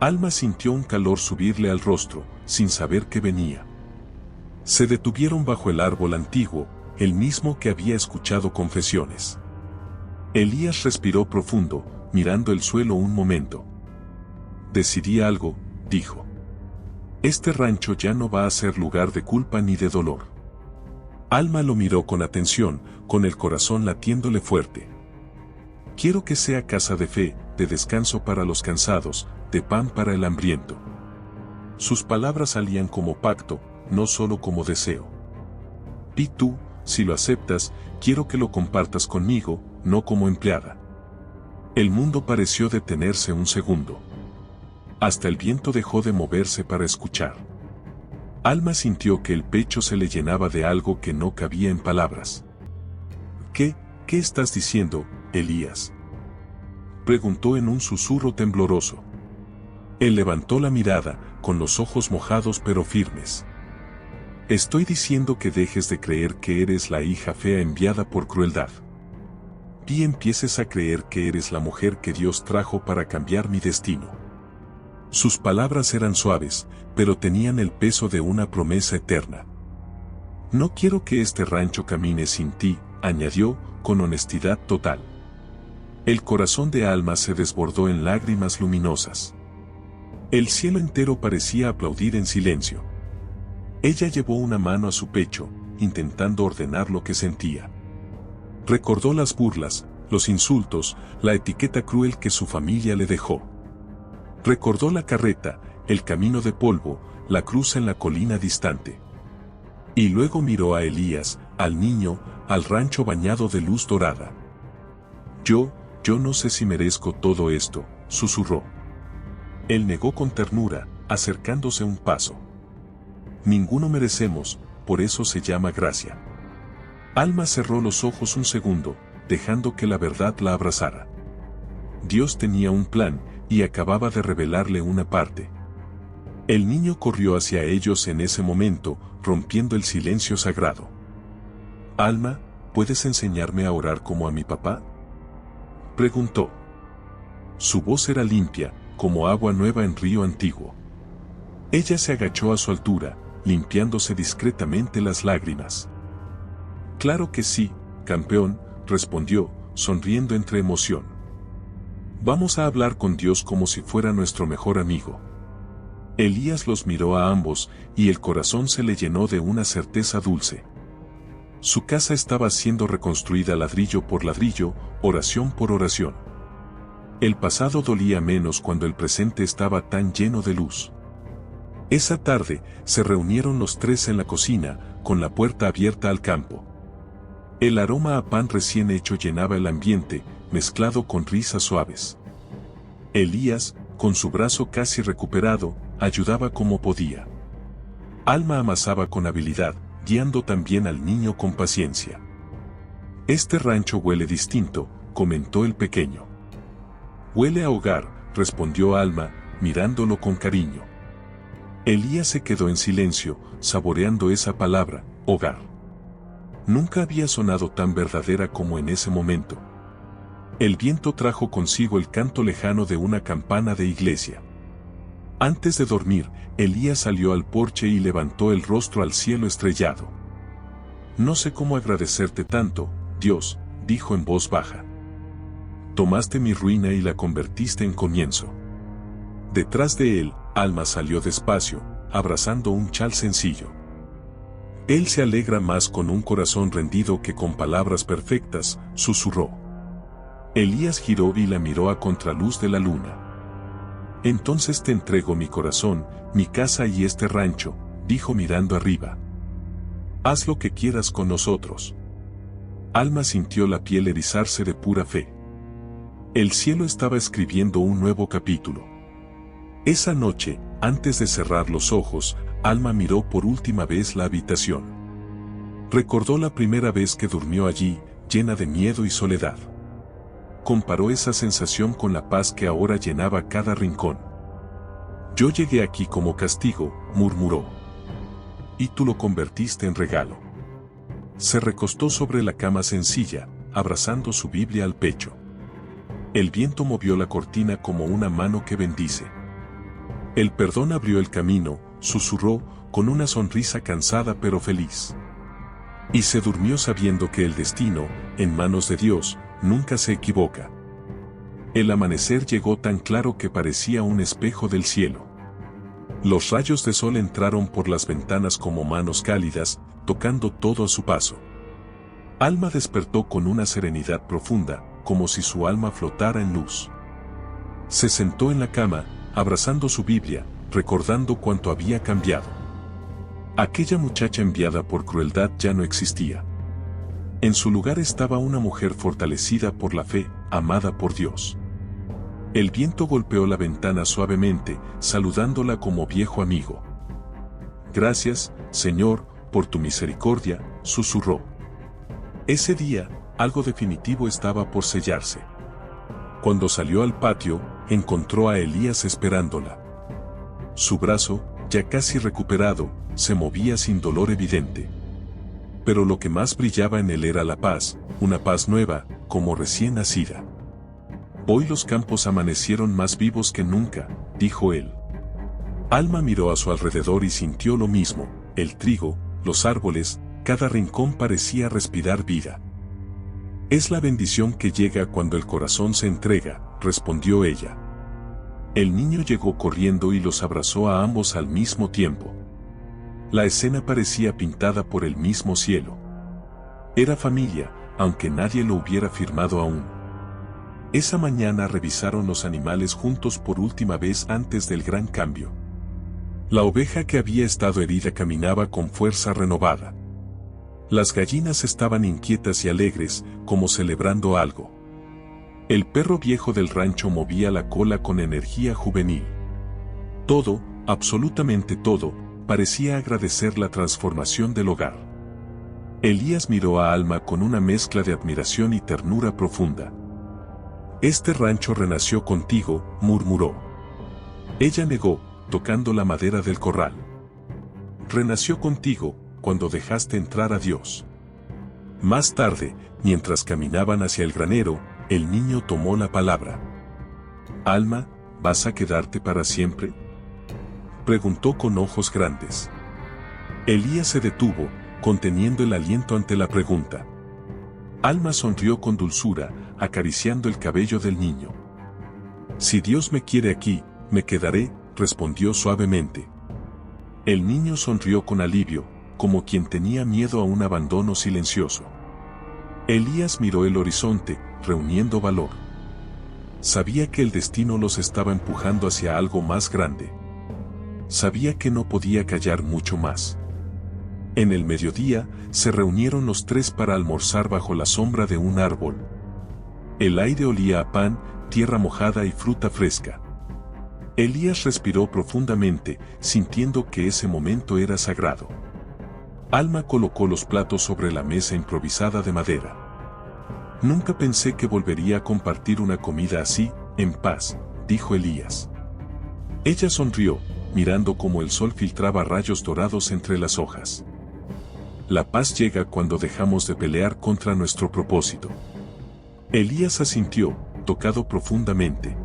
Alma sintió un calor subirle al rostro, sin saber que venía. Se detuvieron bajo el árbol antiguo, el mismo que había escuchado confesiones. Elías respiró profundo, mirando el suelo un momento. Decidí algo, dijo. Este rancho ya no va a ser lugar de culpa ni de dolor. Alma lo miró con atención, con el corazón latiéndole fuerte. Quiero que sea casa de fe, de descanso para los cansados, de pan para el hambriento. Sus palabras salían como pacto, no solo como deseo. Y tú, si lo aceptas, quiero que lo compartas conmigo, no como empleada. El mundo pareció detenerse un segundo. Hasta el viento dejó de moverse para escuchar. Alma sintió que el pecho se le llenaba de algo que no cabía en palabras. ¿Qué estás diciendo, Elías?, preguntó en un susurro tembloroso. Él levantó la mirada, con los ojos mojados pero firmes. Estoy diciendo que dejes de creer que eres la hija fea enviada por crueldad. Y empieces a creer que eres la mujer que Dios trajo para cambiar mi destino. Sus palabras eran suaves, pero tenían el peso de una promesa eterna. No quiero que este rancho camine sin ti, añadió, con honestidad total. El corazón de Alma se desbordó en lágrimas luminosas. El cielo entero parecía aplaudir en silencio. Ella llevó una mano a su pecho, intentando ordenar lo que sentía. Recordó las burlas, los insultos, la etiqueta cruel que su familia le dejó. Recordó la carreta, el camino de polvo, la cruz en la colina distante. Y luego miró a Elías, al niño, al rancho bañado de luz dorada. Yo no sé si merezco todo esto, susurró. Él negó con ternura, acercándose un paso. Ninguno merecemos, por eso se llama gracia. Alma cerró los ojos un segundo, dejando que la verdad la abrazara. Dios tenía un plan, y acababa de revelarle una parte. El niño corrió hacia ellos en ese momento, rompiendo el silencio sagrado. Alma, ¿puedes enseñarme a orar como a mi papá?, preguntó. Su voz era limpia, como agua nueva en río antiguo. Ella se agachó a su altura, limpiándose discretamente las lágrimas. Claro que sí, campeón, respondió, sonriendo entre emoción. Vamos a hablar con Dios como si fuera nuestro mejor amigo. Elías los miró a ambos, y el corazón se le llenó de una certeza dulce. Su casa estaba siendo reconstruida ladrillo por ladrillo, oración por oración. El pasado dolía menos cuando el presente estaba tan lleno de luz. Esa tarde, se reunieron los tres en la cocina, con la puerta abierta al campo. El aroma a pan recién hecho llenaba el ambiente, mezclado con risas suaves. Elías, con su brazo casi recuperado, ayudaba como podía. Alma amasaba con habilidad, guiando también al niño con paciencia. Este rancho huele distinto, comentó el pequeño. Huele a hogar, respondió Alma, mirándolo con cariño. Elías se quedó en silencio, saboreando esa palabra, hogar. Nunca había sonado tan verdadera como en ese momento. El viento trajo consigo el canto lejano de una campana de iglesia. Antes de dormir, Elías salió al porche y levantó el rostro al cielo estrellado. No sé cómo agradecerte tanto, Dios, dijo en voz baja. Tomaste mi ruina y la convertiste en comienzo. Detrás de él, Alma salió despacio, abrazando un chal sencillo. Él se alegra más con un corazón rendido que con palabras perfectas, susurró. Elías giró y la miró a contraluz de la luna. Entonces te entrego mi corazón, mi casa y este rancho, dijo mirando arriba. Haz lo que quieras con nosotros. Alma sintió la piel erizarse de pura fe. El cielo estaba escribiendo un nuevo capítulo. Esa noche, antes de cerrar los ojos, Alma miró por última vez la habitación. Recordó la primera vez que durmió allí, llena de miedo y soledad. Comparó esa sensación con la paz que ahora llenaba cada rincón. Yo llegué aquí como castigo, murmuró. Y tú lo convertiste en regalo. Se recostó sobre la cama sencilla, abrazando su Biblia al pecho. El viento movió la cortina como una mano que bendice. El perdón abrió el camino, susurró, con una sonrisa cansada pero feliz. Y se durmió sabiendo que el destino, en manos de Dios, nunca se equivoca. El amanecer llegó tan claro que parecía un espejo del cielo. Los rayos de sol entraron por las ventanas como manos cálidas, tocando todo a su paso. Alma despertó con una serenidad profunda, como si su alma flotara en luz. Se sentó en la cama, abrazando su Biblia, recordando cuánto había cambiado. Aquella muchacha enviada por crueldad ya no existía. En su lugar estaba una mujer fortalecida por la fe, amada por Dios. El viento golpeó la ventana suavemente, saludándola como viejo amigo. Gracias, Señor, por tu misericordia, susurró. Ese día, algo definitivo estaba por sellarse. Cuando salió al patio, encontró a Elías esperándola. Su brazo, ya casi recuperado, se movía sin dolor evidente. Pero lo que más brillaba en él era la paz, una paz nueva, como recién nacida. Hoy los campos amanecieron más vivos que nunca, dijo él. Alma miró a su alrededor y sintió lo mismo, el trigo, los árboles, cada rincón parecía respirar vida. Es la bendición que llega cuando el corazón se entrega, respondió ella. El niño llegó corriendo y los abrazó a ambos al mismo tiempo. La escena parecía pintada por el mismo cielo. Era familia, aunque nadie lo hubiera firmado aún. Esa mañana revisaron los animales juntos por última vez antes del gran cambio. La oveja que había estado herida caminaba con fuerza renovada. Las gallinas estaban inquietas y alegres, como celebrando algo. El perro viejo del rancho movía la cola con energía juvenil. Todo, absolutamente todo, parecía agradecer la transformación del hogar. Elías miró a Alma con una mezcla de admiración y ternura profunda. Este rancho renació contigo, murmuró. Ella negó, tocando la madera del corral. Renació contigo, cuando dejaste entrar a Dios. Más tarde, mientras caminaban hacia el granero, el niño tomó la palabra. Alma, ¿vas a quedarte para siempre?, preguntó con ojos grandes. Elías se detuvo, conteniendo el aliento ante la pregunta. Alma sonrió con dulzura, acariciando el cabello del niño. Si Dios me quiere aquí, me quedaré, respondió suavemente. El niño sonrió con alivio, como quien tenía miedo a un abandono silencioso. Elías miró el horizonte, reuniendo valor. Sabía que el destino los estaba empujando hacia algo más grande. Sabía que no podía callar mucho más. En el mediodía, se reunieron los tres para almorzar bajo la sombra de un árbol. El aire olía a pan, tierra mojada y fruta fresca. Elías respiró profundamente, sintiendo que ese momento era sagrado. Alma colocó los platos sobre la mesa improvisada de madera. Nunca pensé que volvería a compartir una comida así, en paz, dijo Elías. Ella sonrió, mirando cómo el sol filtraba rayos dorados entre las hojas. La paz llega cuando dejamos de pelear contra nuestro propósito. Elías asintió, tocado profundamente.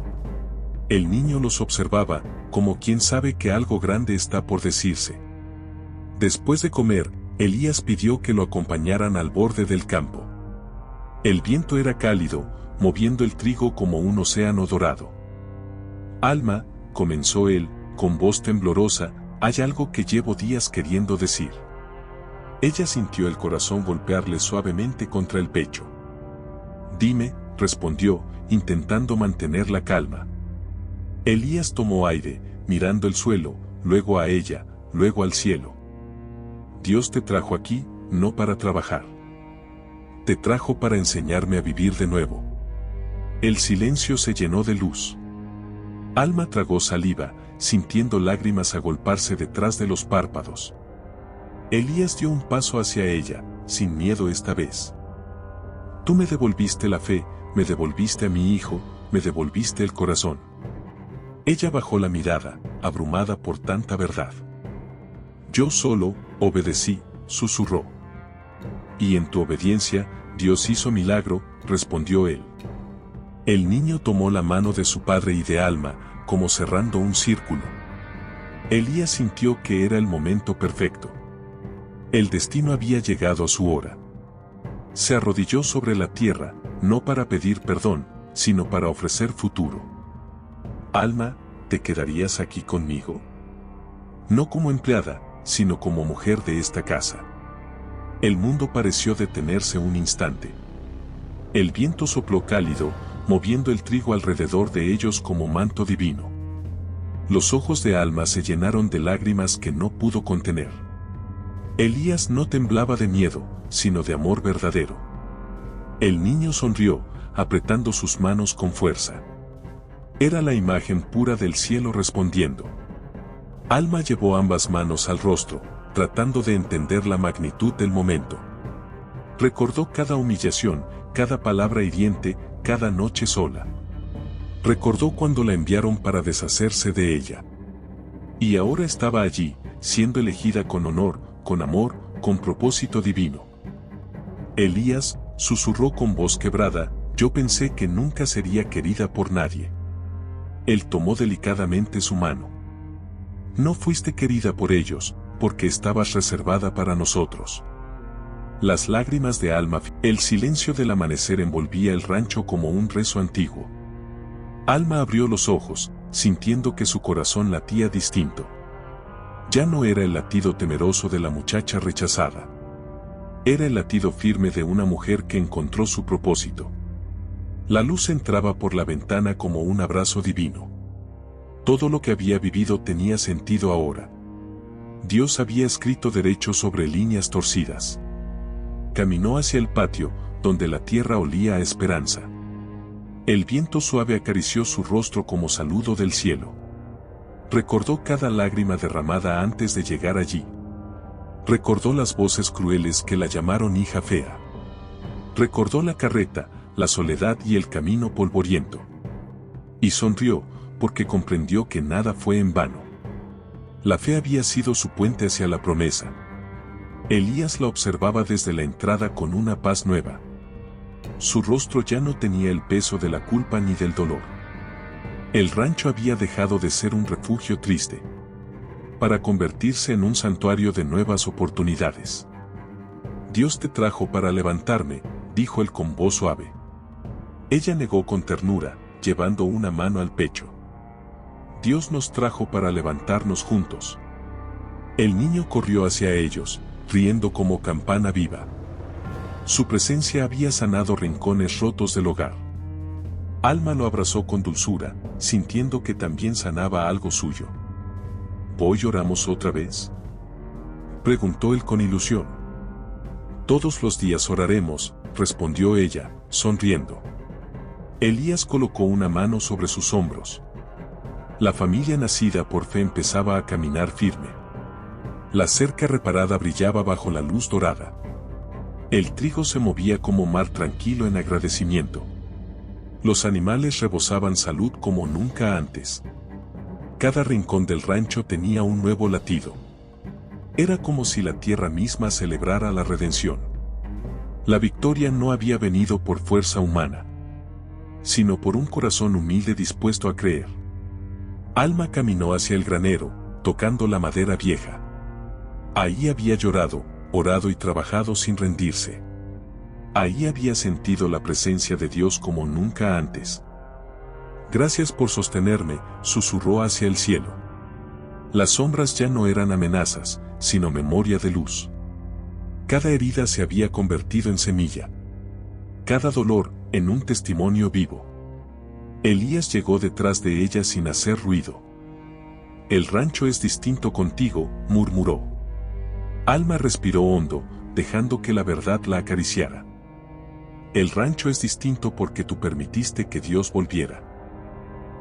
El niño los observaba, como quien sabe que algo grande está por decirse. Después de comer, Elías pidió que lo acompañaran al borde del campo. El viento era cálido, moviendo el trigo como un océano dorado. Alma, comenzó él, con voz temblorosa, hay algo que llevo días queriendo decir. Ella sintió el corazón golpearle suavemente contra el pecho. Dime, respondió, intentando mantener la calma. Elías tomó aire, mirando el suelo, luego a ella, luego al cielo. Dios te trajo aquí, no para trabajar. Te trajo para enseñarme a vivir de nuevo. El silencio se llenó de luz. Alma tragó saliva, sintiendo lágrimas agolparse detrás de los párpados. Elías dio un paso hacia ella, sin miedo esta vez. Tú me devolviste la fe, me devolviste a mi hijo, me devolviste el corazón. Ella bajó la mirada, abrumada por tanta verdad. Yo solo obedecí, susurró. Y en tu obediencia, Dios hizo milagro, respondió él. El niño tomó la mano de su padre y de Alma, como cerrando un círculo. Elías sintió que era el momento perfecto. El destino había llegado a su hora. Se arrodilló sobre la tierra, no para pedir perdón, sino para ofrecer futuro. Alma, ¿te quedarías aquí conmigo? No como empleada, sino como mujer de esta casa. El mundo pareció detenerse un instante. El viento sopló cálido, moviendo el trigo alrededor de ellos como manto divino. Los ojos de Alma se llenaron de lágrimas que no pudo contener. Elías no temblaba de miedo, sino de amor verdadero. El niño sonrió, apretando sus manos con fuerza. Era la imagen pura del cielo respondiendo. Alma llevó ambas manos al rostro, tratando de entender la magnitud del momento. Recordó cada humillación, cada palabra hiriente, cada noche sola. Recordó cuando la enviaron para deshacerse de ella. Y ahora estaba allí, siendo elegida con honor, con amor, con propósito divino. Elías, susurró con voz quebrada, yo pensé que nunca sería querida por nadie. Él tomó delicadamente su mano. No fuiste querida por ellos, porque estabas reservada para nosotros. Las lágrimas de Alma, el silencio del amanecer envolvía el rancho como un rezo antiguo. Alma abrió los ojos, sintiendo que su corazón latía distinto. Ya no era el latido temeroso de la muchacha rechazada. Era el latido firme de una mujer que encontró su propósito. La luz entraba por la ventana como un abrazo divino. Todo lo que había vivido tenía sentido ahora. Dios había escrito derecho sobre líneas torcidas. Caminó hacia el patio, donde la tierra olía a esperanza. El viento suave acarició su rostro como saludo del cielo. Recordó cada lágrima derramada antes de llegar allí. Recordó las voces crueles que la llamaron hija fea. Recordó la carreta, la soledad y el camino polvoriento. Y sonrió, porque comprendió que nada fue en vano. La fe había sido su puente hacia la promesa. Elías la observaba desde la entrada con una paz nueva. Su rostro ya no tenía el peso de la culpa ni del dolor. El rancho había dejado de ser un refugio triste, para convertirse en un santuario de nuevas oportunidades. Dios te trajo para levantarme, dijo él con voz suave. Ella negó con ternura, llevando una mano al pecho. Dios nos trajo para levantarnos juntos. El niño corrió hacia ellos, riendo como campana viva. Su presencia había sanado rincones rotos del hogar. Alma lo abrazó con dulzura, sintiendo que también sanaba algo suyo. ¿Hoy oramos otra vez?, preguntó él con ilusión. Todos los días oraremos, respondió ella, sonriendo. Elías colocó una mano sobre sus hombros. La familia nacida por fe empezaba a caminar firme. La cerca reparada brillaba bajo la luz dorada. El trigo se movía como mar tranquilo en agradecimiento. Los animales rebosaban salud como nunca antes. Cada rincón del rancho tenía un nuevo latido. Era como si la tierra misma celebrara la redención. La victoria no había venido por fuerza humana, sino por un corazón humilde dispuesto a creer. Alma caminó hacia el granero, tocando la madera vieja. Ahí había llorado, orado y trabajado sin rendirse. Ahí había sentido la presencia de Dios como nunca antes. Gracias por sostenerme, susurró hacia el cielo. Las sombras ya no eran amenazas, sino memoria de luz. Cada herida se había convertido en semilla. Cada dolor, en un testimonio vivo. Elías llegó detrás de ella sin hacer ruido. El rancho es distinto contigo, murmuró. Alma respiró hondo, dejando que la verdad la acariciara. El rancho es distinto porque tú permitiste que Dios volviera.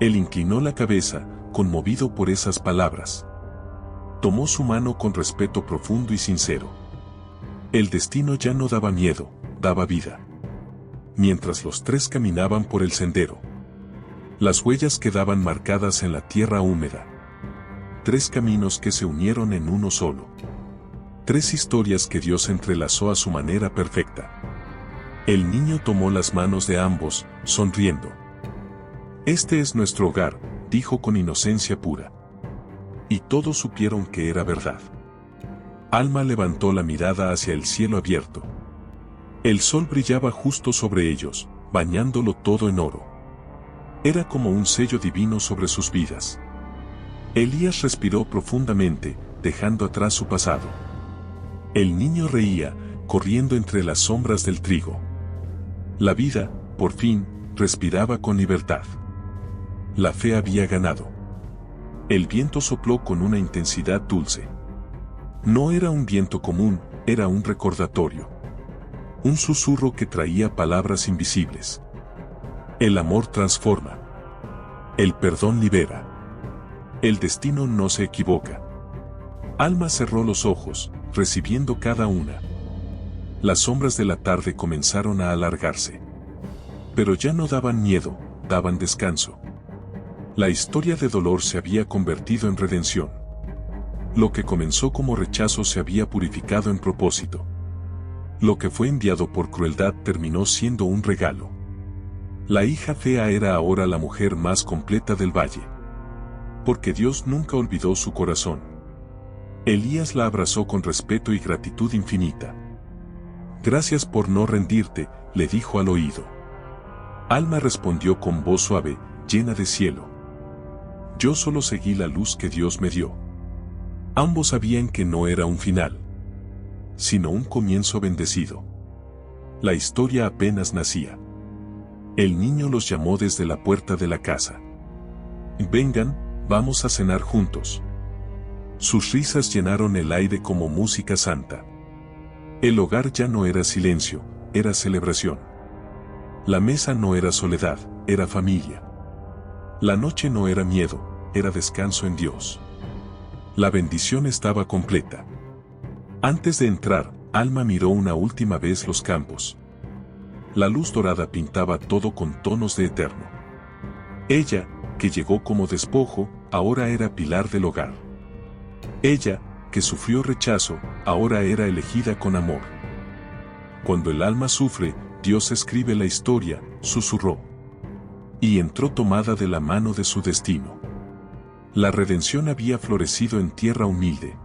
Él inclinó la cabeza, conmovido por esas palabras. Tomó su mano con respeto profundo y sincero. El destino ya no daba miedo, daba vida. Mientras los tres caminaban por el sendero, las huellas quedaban marcadas en la tierra húmeda. 3 caminos que se unieron en uno solo. 3 historias que Dios entrelazó a su manera perfecta. El niño tomó las manos de ambos, sonriendo. Este es nuestro hogar, dijo con inocencia pura. Y todos supieron que era verdad. Alma levantó la mirada hacia el cielo abierto. El sol brillaba justo sobre ellos, bañándolo todo en oro. Era como un sello divino sobre sus vidas. Elías respiró profundamente, dejando atrás su pasado. El niño reía, corriendo entre las sombras del trigo. La vida, por fin, respiraba con libertad. La fe había ganado. El viento sopló con una intensidad dulce. No era un viento común, era un recordatorio. Un susurro que traía palabras invisibles. El amor transforma. El perdón libera. El destino no se equivoca. Alma cerró los ojos, recibiendo cada una. Las sombras de la tarde comenzaron a alargarse. Pero ya no daban miedo, daban descanso. La historia de dolor se había convertido en redención. Lo que comenzó como rechazo se había purificado en propósito. Lo que fue enviado por crueldad terminó siendo un regalo. La hija fea era ahora la mujer más completa del valle. Porque Dios nunca olvidó su corazón. Elías la abrazó con respeto y gratitud infinita. Gracias por no rendirte, le dijo al oído. Alma respondió con voz suave, llena de cielo. Yo solo seguí la luz que Dios me dio. Ambos sabían que no era un final, sino un comienzo bendecido. La historia apenas nacía. El niño los llamó desde la puerta de la casa. Vengan, vamos a cenar juntos. Sus risas llenaron el aire como música santa. El hogar ya no era silencio, era celebración. La mesa no era soledad, era familia. La noche no era miedo, era descanso en Dios. La bendición estaba completa. Antes de entrar, Alma miró una última vez los campos. La luz dorada pintaba todo con tonos de eterno. Ella, que llegó como despojo, ahora era pilar del hogar. Ella, que sufrió rechazo, ahora era elegida con amor. Cuando el alma sufre, Dios escribe la historia, susurró. Y entró tomada de la mano de su destino. La redención había florecido en tierra humilde,